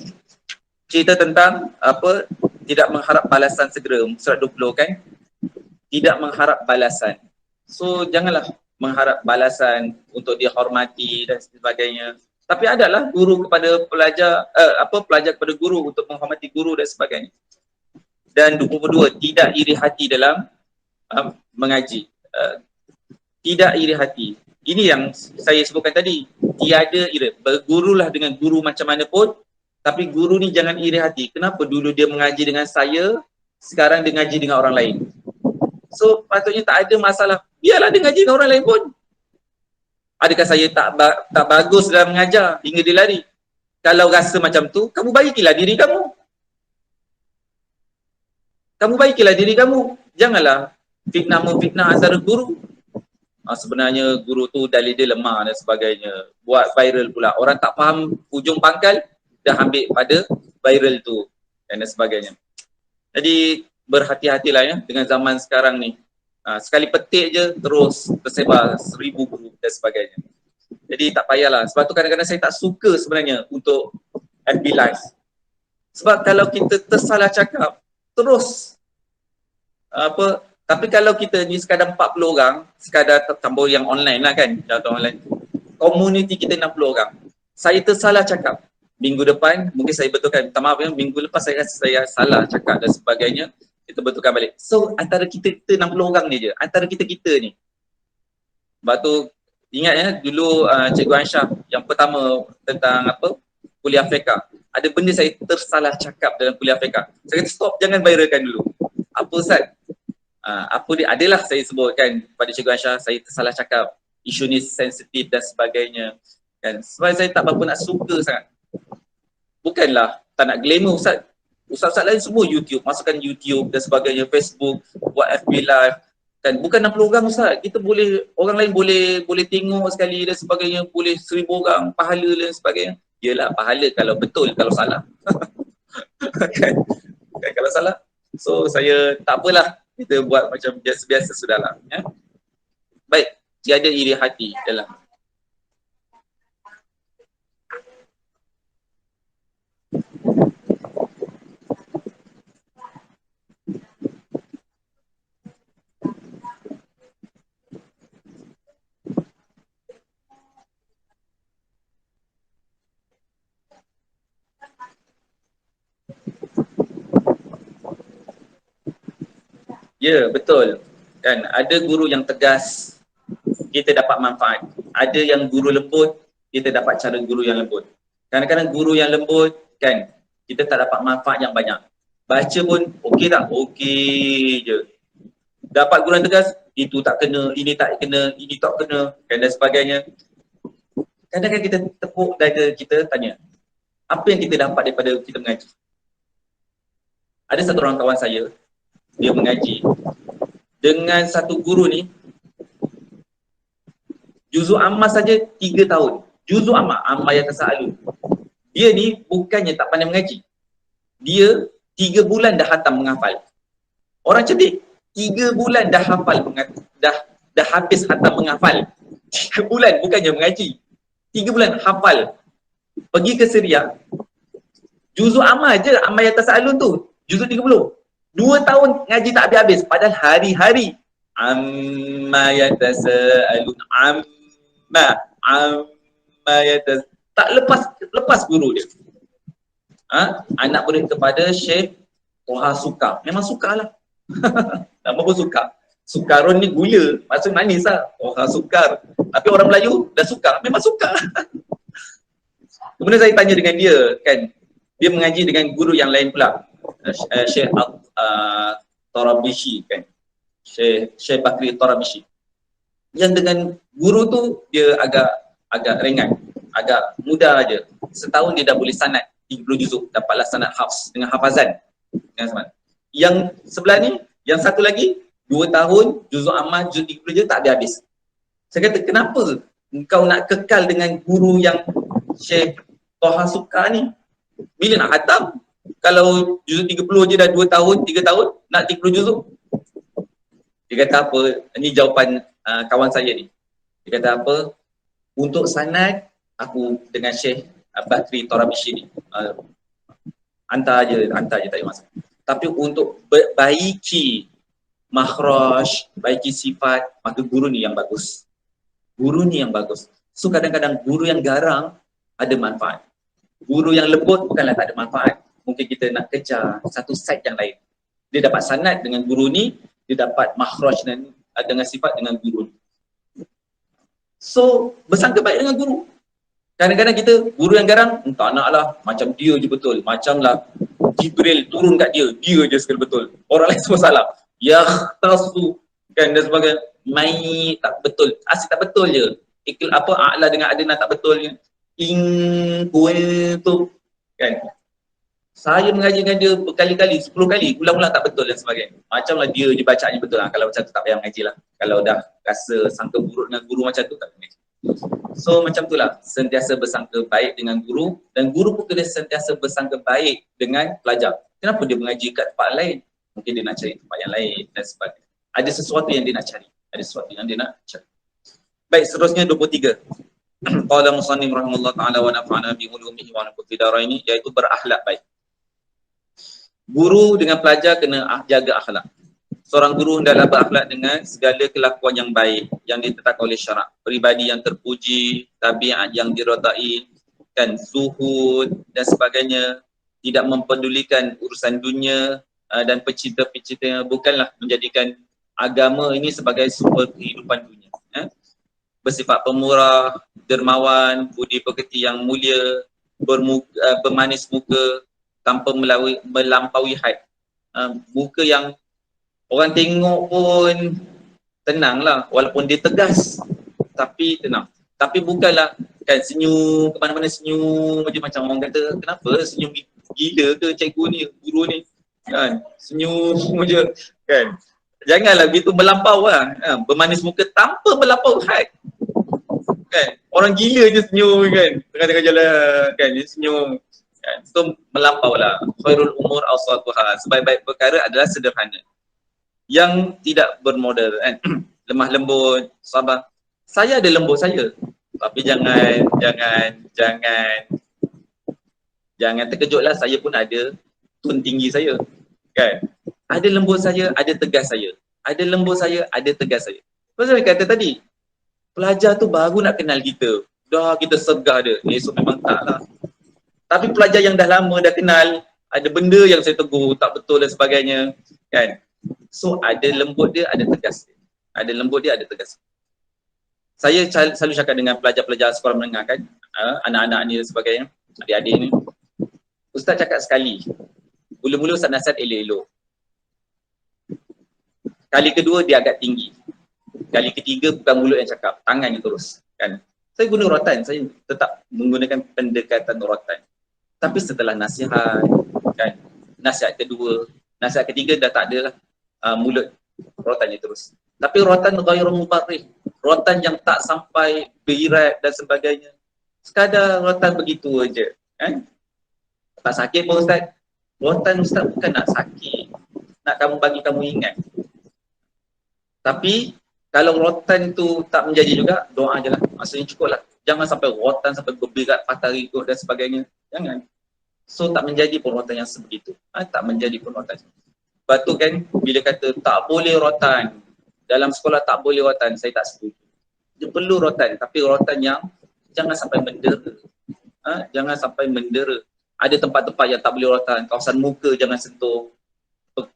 S1: cerita tentang apa, tidak mengharap balasan segera. Surat 20 kan, tidak mengharap balasan. So janganlah mengharap balasan untuk dihormati dan sebagainya. Tapi adalah guru kepada pelajar, pelajar kepada guru untuk menghormati guru dan sebagainya. Dan nombor 2, tidak iri hati dalam mengaji. Tidak iri hati. Ini yang saya sebutkan tadi. Tiada iri. Bergurulah dengan guru macam mana pun, tapi guru ni jangan iri hati. Kenapa dulu dia mengaji dengan saya, sekarang dia mengaji dengan orang lain? So patutnya tak ada masalah. Biarlah dia mengaji dengan orang lain pun. Adakah saya tak bagus dalam mengajar hingga dia lari? Kalau rasa macam tu, kamu baikilah diri kamu. Kamu baikilah diri kamu. Janganlah fitnah-memfitnah antara guru. Sebenarnya guru tu dalil dia lemah dan sebagainya. Buat viral pula. Orang tak faham ujung pangkal, dah ambil pada viral tu dan sebagainya. Jadi berhati-hatilah ya dengan zaman sekarang ni. Sekali petik je terus tersebar 1000 guru dan sebagainya. Jadi tak payahlah. Sebab tu kadang-kadang saya tak suka sebenarnya untuk FB Live. Sebab kalau kita tersalah cakap terus tapi kalau kita ni sekadar 40 orang, sekadar tambah yang online lah kan, contoh online. Komuniti kita 60 orang. Saya tersalah cakap. Minggu depan mungkin saya betulkan. Minta maaf ya, minggu lepas saya rasa saya salah cakap dan sebagainya. Kita betulkan balik. So antara kita 60 orang ni je, antara kita ni. Sebab tu ingat ya dulu Cikgu Aisyah yang pertama tentang kuliah fiqh. Ada benda saya tersalah cakap dalam kuliah fiqh. Saya kata stop, jangan viralkan dulu. Apa Ustaz? Apa dia adalah saya sebutkan pada Cikgu Aisyah, saya tersalah cakap, isu ni sensitif dan sebagainya. Kan? Sebab saya tak berapa nak suka sangat. Bukanlah tak nak glamour Ustaz. Ustaz-ustaz lain semua YouTube, masukkan YouTube dan sebagainya, Facebook, buat FB Live. Kan bukan 60 orang Ustaz. Kita boleh, orang lain boleh tengok sekali dan sebagainya, boleh 1000 orang, pahala dan sebagainya. Yelah pahala kalau betul, kalau salah. kan kalau salah. So saya tak apalah, kita buat macam biasa-biasa sudahlah. Ya? Baik, tiada iri hati dalam. Ya, betul. Kan ada guru yang tegas, kita dapat manfaat. Ada yang guru lembut, kita dapat cara guru yang lembut. Kadang-kadang guru yang lembut kan, kita tak dapat manfaat yang banyak. Baca pun okey tak? Okey je. Dapat guru yang tegas, itu tak kena, ini tak kena, ini tak kena, kan dan sebagainya. Kadang-kadang kita tepuk dada kita, tanya, apa yang kita dapat daripada kita mengaji? Ada satu orang kawan saya, dia mengaji dengan satu guru ni, juzuk amma saja 3 tahun. Juzuk amma yang tasa'alun. Dia ni bukannya tak pandai mengaji. Dia 3 bulan dah hatam menghafal. Orang cerdik, 3 bulan dah hafal, dah habis hatam menghafal. 3 bulan bukannya mengaji. 3 bulan hafal. Pergi ke Syria, juzuk amma je, amma yang tasa'alun tu, juzuk 30. 2 tahun ngaji tak habis-habis, padahal hari-hari amma yatasaalun amma tak lepas guru dia. Anak murid kepada Syekh Toha Sukar. Memang sukarlah. Nama pun sukar. Sukarun ni gula, maksud manis lah. Toha Sukar. Tapi orang Melayu dah sukar, memang sukar. Kemudian saya tanya dengan dia kan, dia mengaji dengan guru yang lain pula. Syekh Tarabishi kan, Syekh Bakri Tarabishi, yang dengan guru tu dia agak ringan, agak mudah aja. Setahun dia dah boleh sanad 30 juzuk, dapatlah sanad hafz dengan hafazan. Yang sebelah ni, yang satu lagi 2 tahun juzuk ammah juz 30 je tak ada habis. Saya kata kenapa engkau nak kekal dengan guru yang Syekh Toha Sukar ni? Bila nak hatam? Kalau juzuk 30 je dah 2 tahun, 3 tahun, nak 30 juzuk. Dia kata apa? Ini jawapan kawan saya ni. Dia kata apa? Untuk sanad, aku dengan Syekh Bakri Tarabishi ni. Hantar je tak ada masalah. Tapi untuk baiki makhraj, baiki sifat, maka guru ni yang bagus. Guru ni yang bagus. So kadang-kadang guru yang garang ada manfaat. Guru yang lembut bukanlah tak ada manfaat. Mungkin kita nak kejar satu side yang lain. Dia dapat sanad dengan guru ni, dia dapat makhraj dengan sifat dengan guru ni. So bersangka baik dengan guru. Kadang-kadang kita guru yang garang, tak nak lah, macam dia je betul. Macam lah Jibril turun kat dia je sekali betul. Orang lain semua salah. Ya tasu kan dan sebagainya. Mai tak betul. Asyik tak betul je. Ikil apa a'la dengan adna tak betul je. Tu kan. Saya mengaji dengan dia berkali-kali, 10 kali, ulang-ulang tak betul dan sebagainya. Macamlah dia je bacanya betul lah. Kalau macam tu tak payah mengaji lah. Kalau dah rasa sangka buruk dengan guru macam tu tak payah mengaji. So macam itulah, sentiasa bersangka baik dengan guru dan guru pun kena sentiasa bersangka baik dengan pelajar. Kenapa dia mengaji kat tempat lain? Mungkin dia nak cari tempat yang lain dan sebagainya. Ada sesuatu yang dia nak cari. Ada sesuatu yang dia nak cari. Baik, seterusnya 23. Qala musannif rahimahullah ta'ala wa nafa'ana bi ulumihi wa nafa'a fid dharain, iaitu berakhlak baik. Guru dengan pelajar kena jaga akhlak. Seorang guru hendaklah berakhlak dengan segala kelakuan yang baik yang ditetapkan oleh syarak. Peribadi yang terpuji, tabiat yang dirodai, kan, zuhud dan sebagainya, tidak mempedulikan urusan dunia dan pecinta-pecinta, bukanlah menjadikan agama ini sebagai sumber kehidupan dunia. Bersifat pemurah, dermawan, budi pekerti yang mulia, bermanis muka tanpa melampaui had. Muka yang orang tengok pun tenang lah, walaupun dia tegas tapi tenang. Tapi bukanlah kan senyum ke mana-mana, senyum macam orang kata, kenapa senyum gila ke cikgu ni, guru ni kan, senyum je kan. Janganlah begitu melampau lah, bermanis muka tanpa melampau had kan. Orang gila je senyum kan, tengah-tengah jalan kan, dia senyum kan. So melampau lah. Khairul umur awsatuha, sebaik-baik perkara adalah sederhana, yang tidak bermodal kan. Lemah lembut, sabar. Saya ada lembut saya, tapi jangan terkejutlah, saya pun ada tone tinggi saya kan. Ada lembut saya, ada tegas saya. Ada lembut saya, ada tegas saya. Pasal saya kata tadi, pelajar tu baru nak kenal kita, dah kita segah dia, esok memang tak lah. Tapi pelajar yang dah lama dah kenal, ada benda yang saya tegur tak betul dan sebagainya kan. So ada lembut dia, ada tegas dia. Ada lembut dia, ada tegas. Saya selalu cakap dengan pelajar-pelajar sekolah menengah kan, anak-anak ni dan sebagainya, adik-adik ni. Ustaz cakap sekali, mula-mula Ustaz nasihat elok-elok. Kali kedua dia agak tinggi. Kali ketiga bukan mulut yang cakap, tangan yang terus kan. Saya guna rotan, saya tetap menggunakan pendekatan rotan. Tapi setelah nasihat kan, nasihat kedua, nasihat ketiga dah tak ada lah. Mulut rotannya terus. Tapi rotan ghairu mubarrih, rotan yang tak sampai berat dan sebagainya. Sekadar rotan begitu aja kan. Tak sakit pun Ustaz. Rotan Ustaz bukan nak sakit, nak kamu bagi kamu ingat. Tapi kalau rotan tu tak menjadi juga, doa je lah, maksudnya cukup lah. Jangan sampai rotan sampai berberat, patah rikut dan sebagainya. Jangan. So tak menjadi pun rotan yang sebegitu. Tak menjadi pun rotan. Lepas tu kan, bila kata tak boleh rotan, dalam sekolah tak boleh rotan, saya tak setuju. Dia perlu rotan, tapi rotan yang jangan sampai mendera. Jangan sampai mendera. Ada tempat-tempat yang tak boleh rotan, kawasan muka jangan sentuh,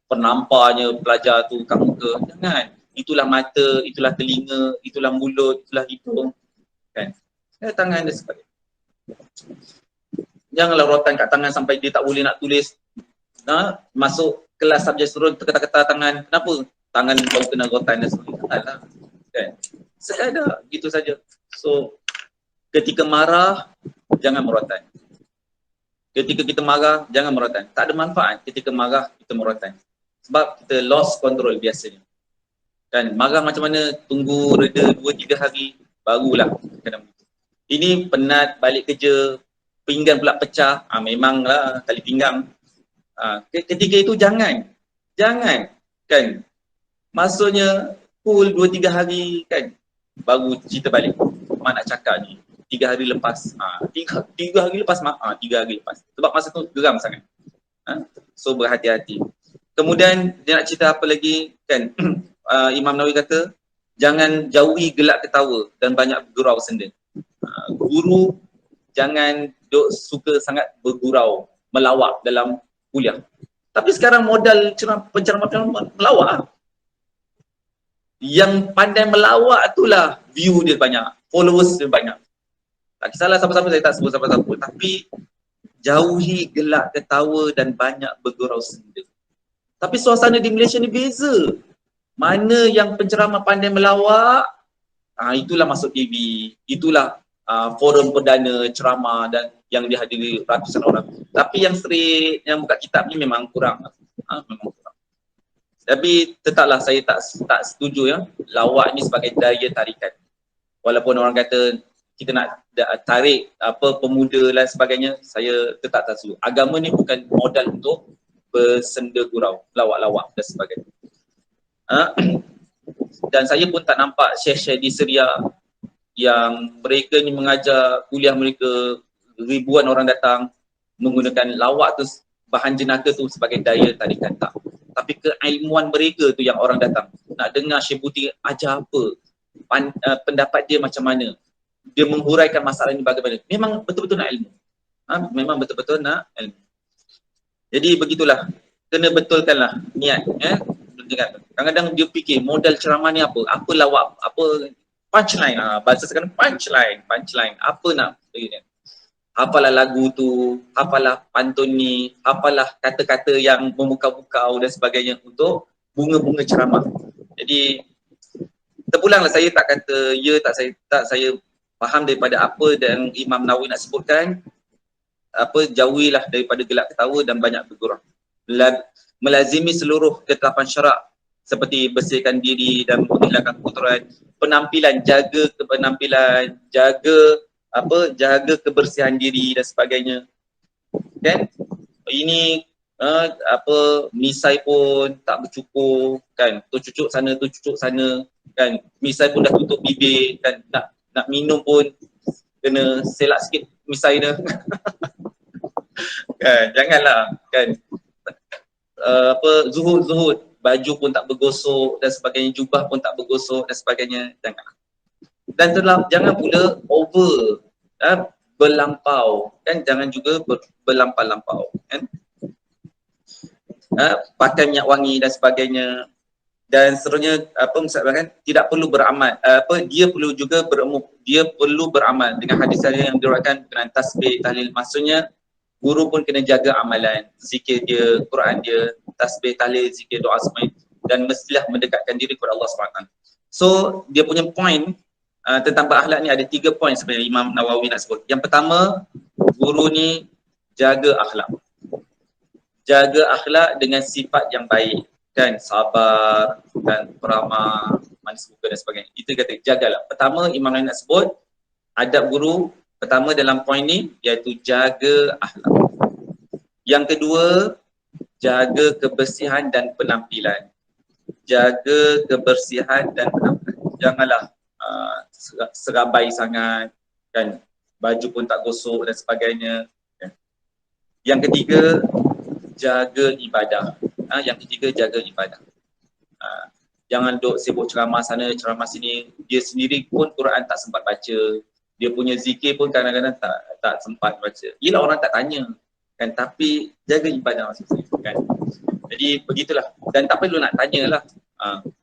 S1: penamparnya pelajar tu kat muka, jangan. Itulah mata, itulah telinga, itulah mulut, itulah hidung kan. Tangan dan sebagainya. Janganlah rotan kat tangan sampai dia tak boleh nak tulis. Masuk kelas subjek suruh terketar-ketar tangan. Kenapa? Tangan baru kena rotan dan sebagainya. Taklah kan. Sekadar gitu saja. So ketika marah jangan merotan. Ketika kita marah jangan merotan. Tak ada manfaat ketika marah kita merotan. Sebab kita lost control biasanya. Kan, marah macam mana, tunggu reda 2-3 hari barulah kena begitu. Ini penat balik kerja, pinggan pula pecah, memanglah tali pinggang. Ketika itu jangan kan. Maksudnya cool 2-3 hari kan, baru cerita balik. Mak nak cakap ni 3 hari lepas, 3 hari lepas mak, 3 hari lepas. Sebab masa tu geram sangat. So berhati-hati. Kemudian dia nak cerita apa lagi kan. Imam Nawawi kata Jangan jauhi gelak ketawa dan banyak bergurau senda. Guru jangan duk suka sangat bergurau, melawak dalam kuliah. Tapi sekarang modal penceramah melawak. Yang pandai melawak itulah view dia banyak, followers dia banyak. Tak kisahlah siapa-siapa, saya tak sebut siapa-siapa. Tapi jauhi gelak ketawa dan banyak bergurau senda. Tapi suasana di Malaysia ni beza. Mana yang penceramah pandai melawak, itulah masuk TV, itulah forum perdana ceramah dan yang dihadiri ratusan orang. Tapi yang straight, yang buka kitab ni memang kurang. Memang kurang. Tapi tetaplah saya tak setuju ya, lawak ni sebagai daya tarikan. Walaupun orang kata kita nak tarik pemuda dan sebagainya, saya tetap tak setuju. Agama ni bukan modal untuk bersenda gurau, lawak-lawak dan sebagainya. Dan saya pun tak nampak syekh-syekh di Syria yang mereka ni mengajar kuliah mereka, ribuan orang datang menggunakan lawak tu, bahan jenaka tu sebagai daya tarikan, tak. Tapi keilmuan mereka tu yang orang datang nak dengar Syekh Buti ajar apa, pendapat dia macam mana, dia menghuraikan masalah ni bagaimana. Memang betul-betul nak ilmu. Memang betul-betul nak ilmu. Jadi begitulah, kena betulkanlah niat. Kadang-kadang dia fikir modal ceramah ni apa? Apa lawak? Apa punchline? Bahasa sekarang punchline. Apa nak begini? Hafalah lagu tu, hafalah pantun ni, hafalah kata-kata yang memukau-mukau dan sebagainya untuk bunga-bunga ceramah. Jadi terpulanglah, saya tak kata ya, saya faham daripada apa dan Imam Nawawi nak sebutkan. Jauhilah daripada gelak ketawa dan banyak bergurau. Melazimi seluruh ketetapan syarak seperti bersihkan diri dan menghilangkan kotoran, penampilan, jaga penampilan, jaga kebersihan diri dan sebagainya. Kan? Ini misai pun tak bercukur kan, tu cucuk sana kan, misai pun dah tutup bibir kan, nak minum pun kena selak sikit misai dia. Kan, janganlah kan. Zuhud, baju pun tak bergosok dan sebagainya, jubah pun tak bergosok dan sebagainya, janganlah. Dan jangan pula over, berlampau kan, jangan juga berlampau-lampau kan. Pakai minyak wangi dan sebagainya. Dan seterusnya misalkan tidak perlu beramal, dia perlu juga dia perlu beramal dengan hadis yang diriwayatkan berkenaan tasbih, tahlil. Maksudnya guru pun kena jaga amalan, zikir dia, Quran dia, tasbih, tahlil, zikir, doa semua, dan mestilah mendekatkan diri kepada Allah SWT. So dia punya point tentang berakhlak ni ada 3 poin sebenarnya Imam Nawawi nak sebut. Yang pertama, guru ni jaga akhlak. Jaga akhlak dengan sifat yang baik kan, sabar dan peramah, manis muka dan sebagainya. Itu kata jagalah. Pertama Imam Nawawi nak sebut adab guru pertama dalam poin ni iaitu jaga akhlak. Yang kedua, jaga kebersihan dan penampilan. Jaga kebersihan dan penampilan. Janganlah serabai sangat kan, baju pun tak gosok dan sebagainya kan. Yang ketiga, jaga ibadah. Jaga ibadah. Jangan duk sibuk ceramah sana, ceramah sini. Dia sendiri pun Quran tak sempat baca. Dia punya zikir pun kadang-kadang tak sempat baca. Yelah, orang tak tanya kan, tapi jaga ibadah masing-masing kan. Jadi begitulah, dan tak perlu nak tanyalah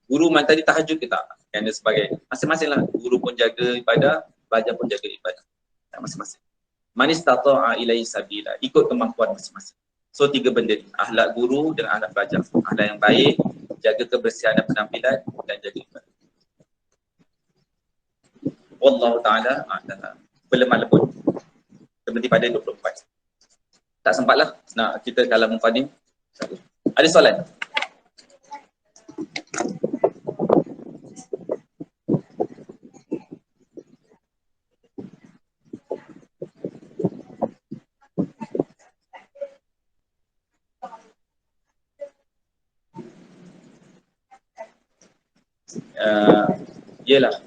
S1: guru man tadi tahajud ke tak kan, dan sebagainya. Masing-masing lah, guru pun jaga ibadah, pelajar pun jaga ibadah masing-masing. Man istata'a ilaihi sabila, ikut kemampuan masing-masing. So 3 benda ni, akhlak guru dengan akhlak pelajar. Akhlak yang baik, jaga kebersihan dan penampilan, dan jaga ibadah. Wallahu ta'ala berlemah lembut. Berhenti pada 24. Tak sempatlah nak kita kalam mufadim. Ada soalan? Yelah,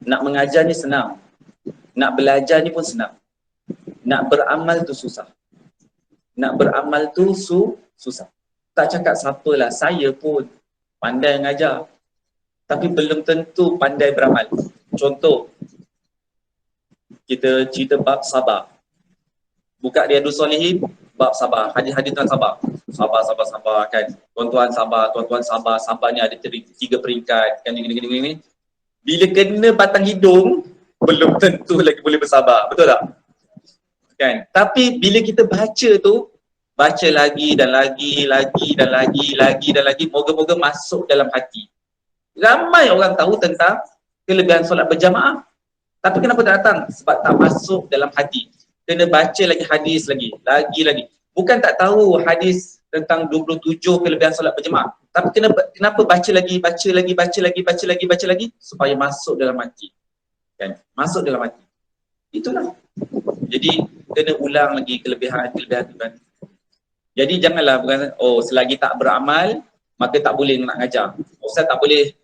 S1: nak mengajar ni senang, nak belajar ni pun senang, nak beramal tu susah. Nak beramal tu susah. Tak cakap siapalah, saya pun pandai mengajar, tapi belum tentu pandai beramal. Contoh, kita cerita bab sabar. Buka Riyadhus Shalihin, bab sabar, hadis-hadis tentang sabar. Sabar kan. Tuan-tuan sabar, sabar ni ada 3 peringkat kan gini. Bila kena batang hidung, belum tentu lagi boleh bersabar. Betul tak? Kan? Tapi bila kita baca tu, baca lagi dan lagi, moga-moga masuk dalam hati. Ramai orang tahu tentang kelebihan solat berjamaah, tapi kenapa tak datang? Sebab tak masuk dalam hati. Kena baca lagi hadis lagi. Bukan tak tahu hadis tentang 27 kelebihan solat berjemaah, tapi kenapa baca lagi supaya masuk dalam hati. Kan? Masuk dalam hati. Itulah. Jadi kena ulang lagi kelebihan. Jadi janganlah selagi tak beramal maka tak boleh nak ngajar. Ustaz tak boleh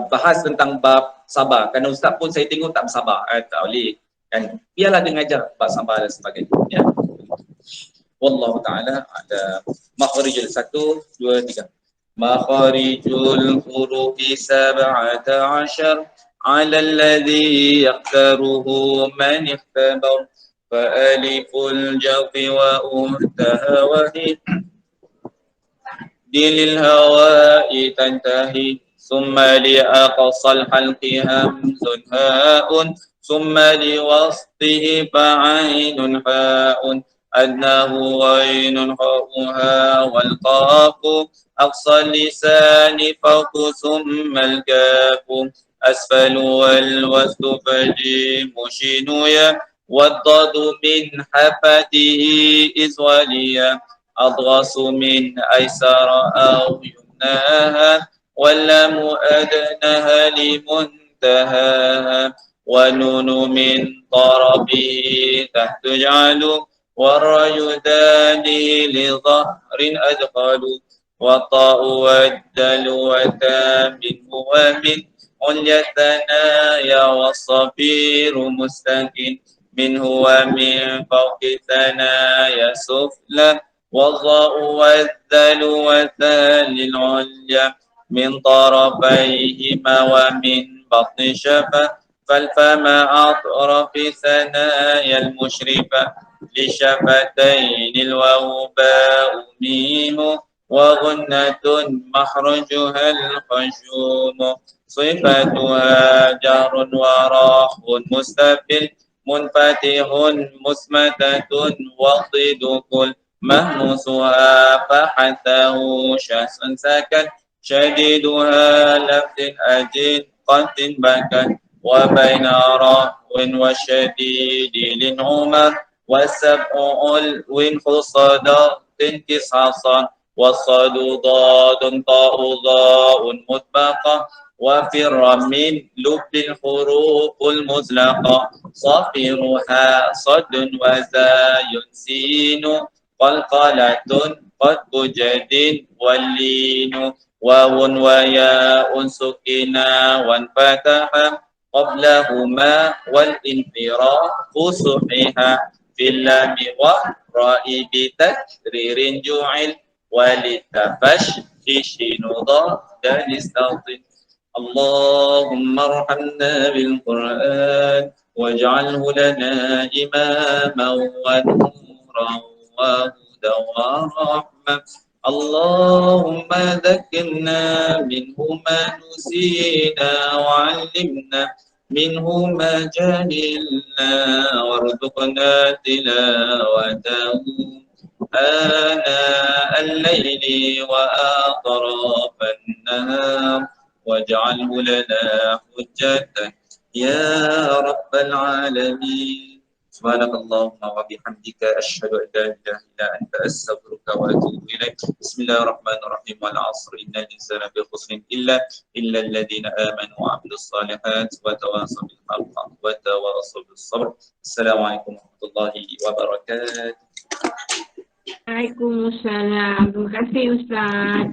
S1: bahas tentang bab sabar. Kerana ustaz pun saya tengok tak bersabar. Tak boleh. Kan? Biarlah dia ngajar bab sabar dan sebagainya. Ya. Wallahu ta'ala ada makharijul 1, 2, 3. Makharijul hurufi 17 ala alladhi yaqtaruhu man ikhtabar fa aliful jawfi wa uhtaha wa dilil hawa'i tantahi summa li aqsal halqi hamzun ha'un summa li wasfihi fa'ainun ha'un adnahu ghainun ha'uha wal qafu aqsal lisani fawqu summa al kafu asfalu wal wasfu fajimu shinuya waddadu min hafatihi izwaliya adghasu min aysara aw yumnaha wallamu adnaha limuntahaha wa nunu min tarabihi tahtuj'alu warayudani li dhahrin adqalu wa ta'u waddalu wa tamin wa min ulyatana ya wasafiru mustakin minhu wa min fawqi thanaya sufla والضاء والذل والثال العليا من طرفيهما ومن بطن شفا فالفم أطرف ثنايا المشرفة لشفتين الوباء ميم وغنة مخرجها الخشوم صفتها جار وراء مستفل منفتح مسمتة وضد كل مهموسها فحته شخص سكن شديدها لفظ أجد قد بكت وبين رهو وشديد للعمر والسبع علو خصدا انتصاصا والصاد ضاد طاء ضاء مطبقة وفر من لب الحروف المزلقة صفرها صد وزاي سين قلقلة قد بجد واللين واو وياء سكنا وانفتح قبلهما والانفراق صحيحا في اللام والراء بتكرير جعل ولتفشش ضاد للسطن اللهم ارحمنا بالقرآن واجعله لنا إماما ونورا وهدى ورحمة اللهم ذكرنا منه ما نسينا وعلمنا منه ما جهلنا وارزقنا تلاوته آناء الليل وأطراف النهار واجعله لنا حجة يا رب العالمين سبحانك اللهم وبحمدك أشهد أن لا إله إلا أنت أستغفرك وأتوب إليك بسم الله الرحمن الرحيم والعصر إن الإنسان بخسر إلا الذين آمنوا وعملوا الصالحات وتواصوا بالحق وتواصوا بالصبر السلام عليكم ورحمة الله وبركاته.
S6: Waalaikumsalam. Terima kasih Ustaz.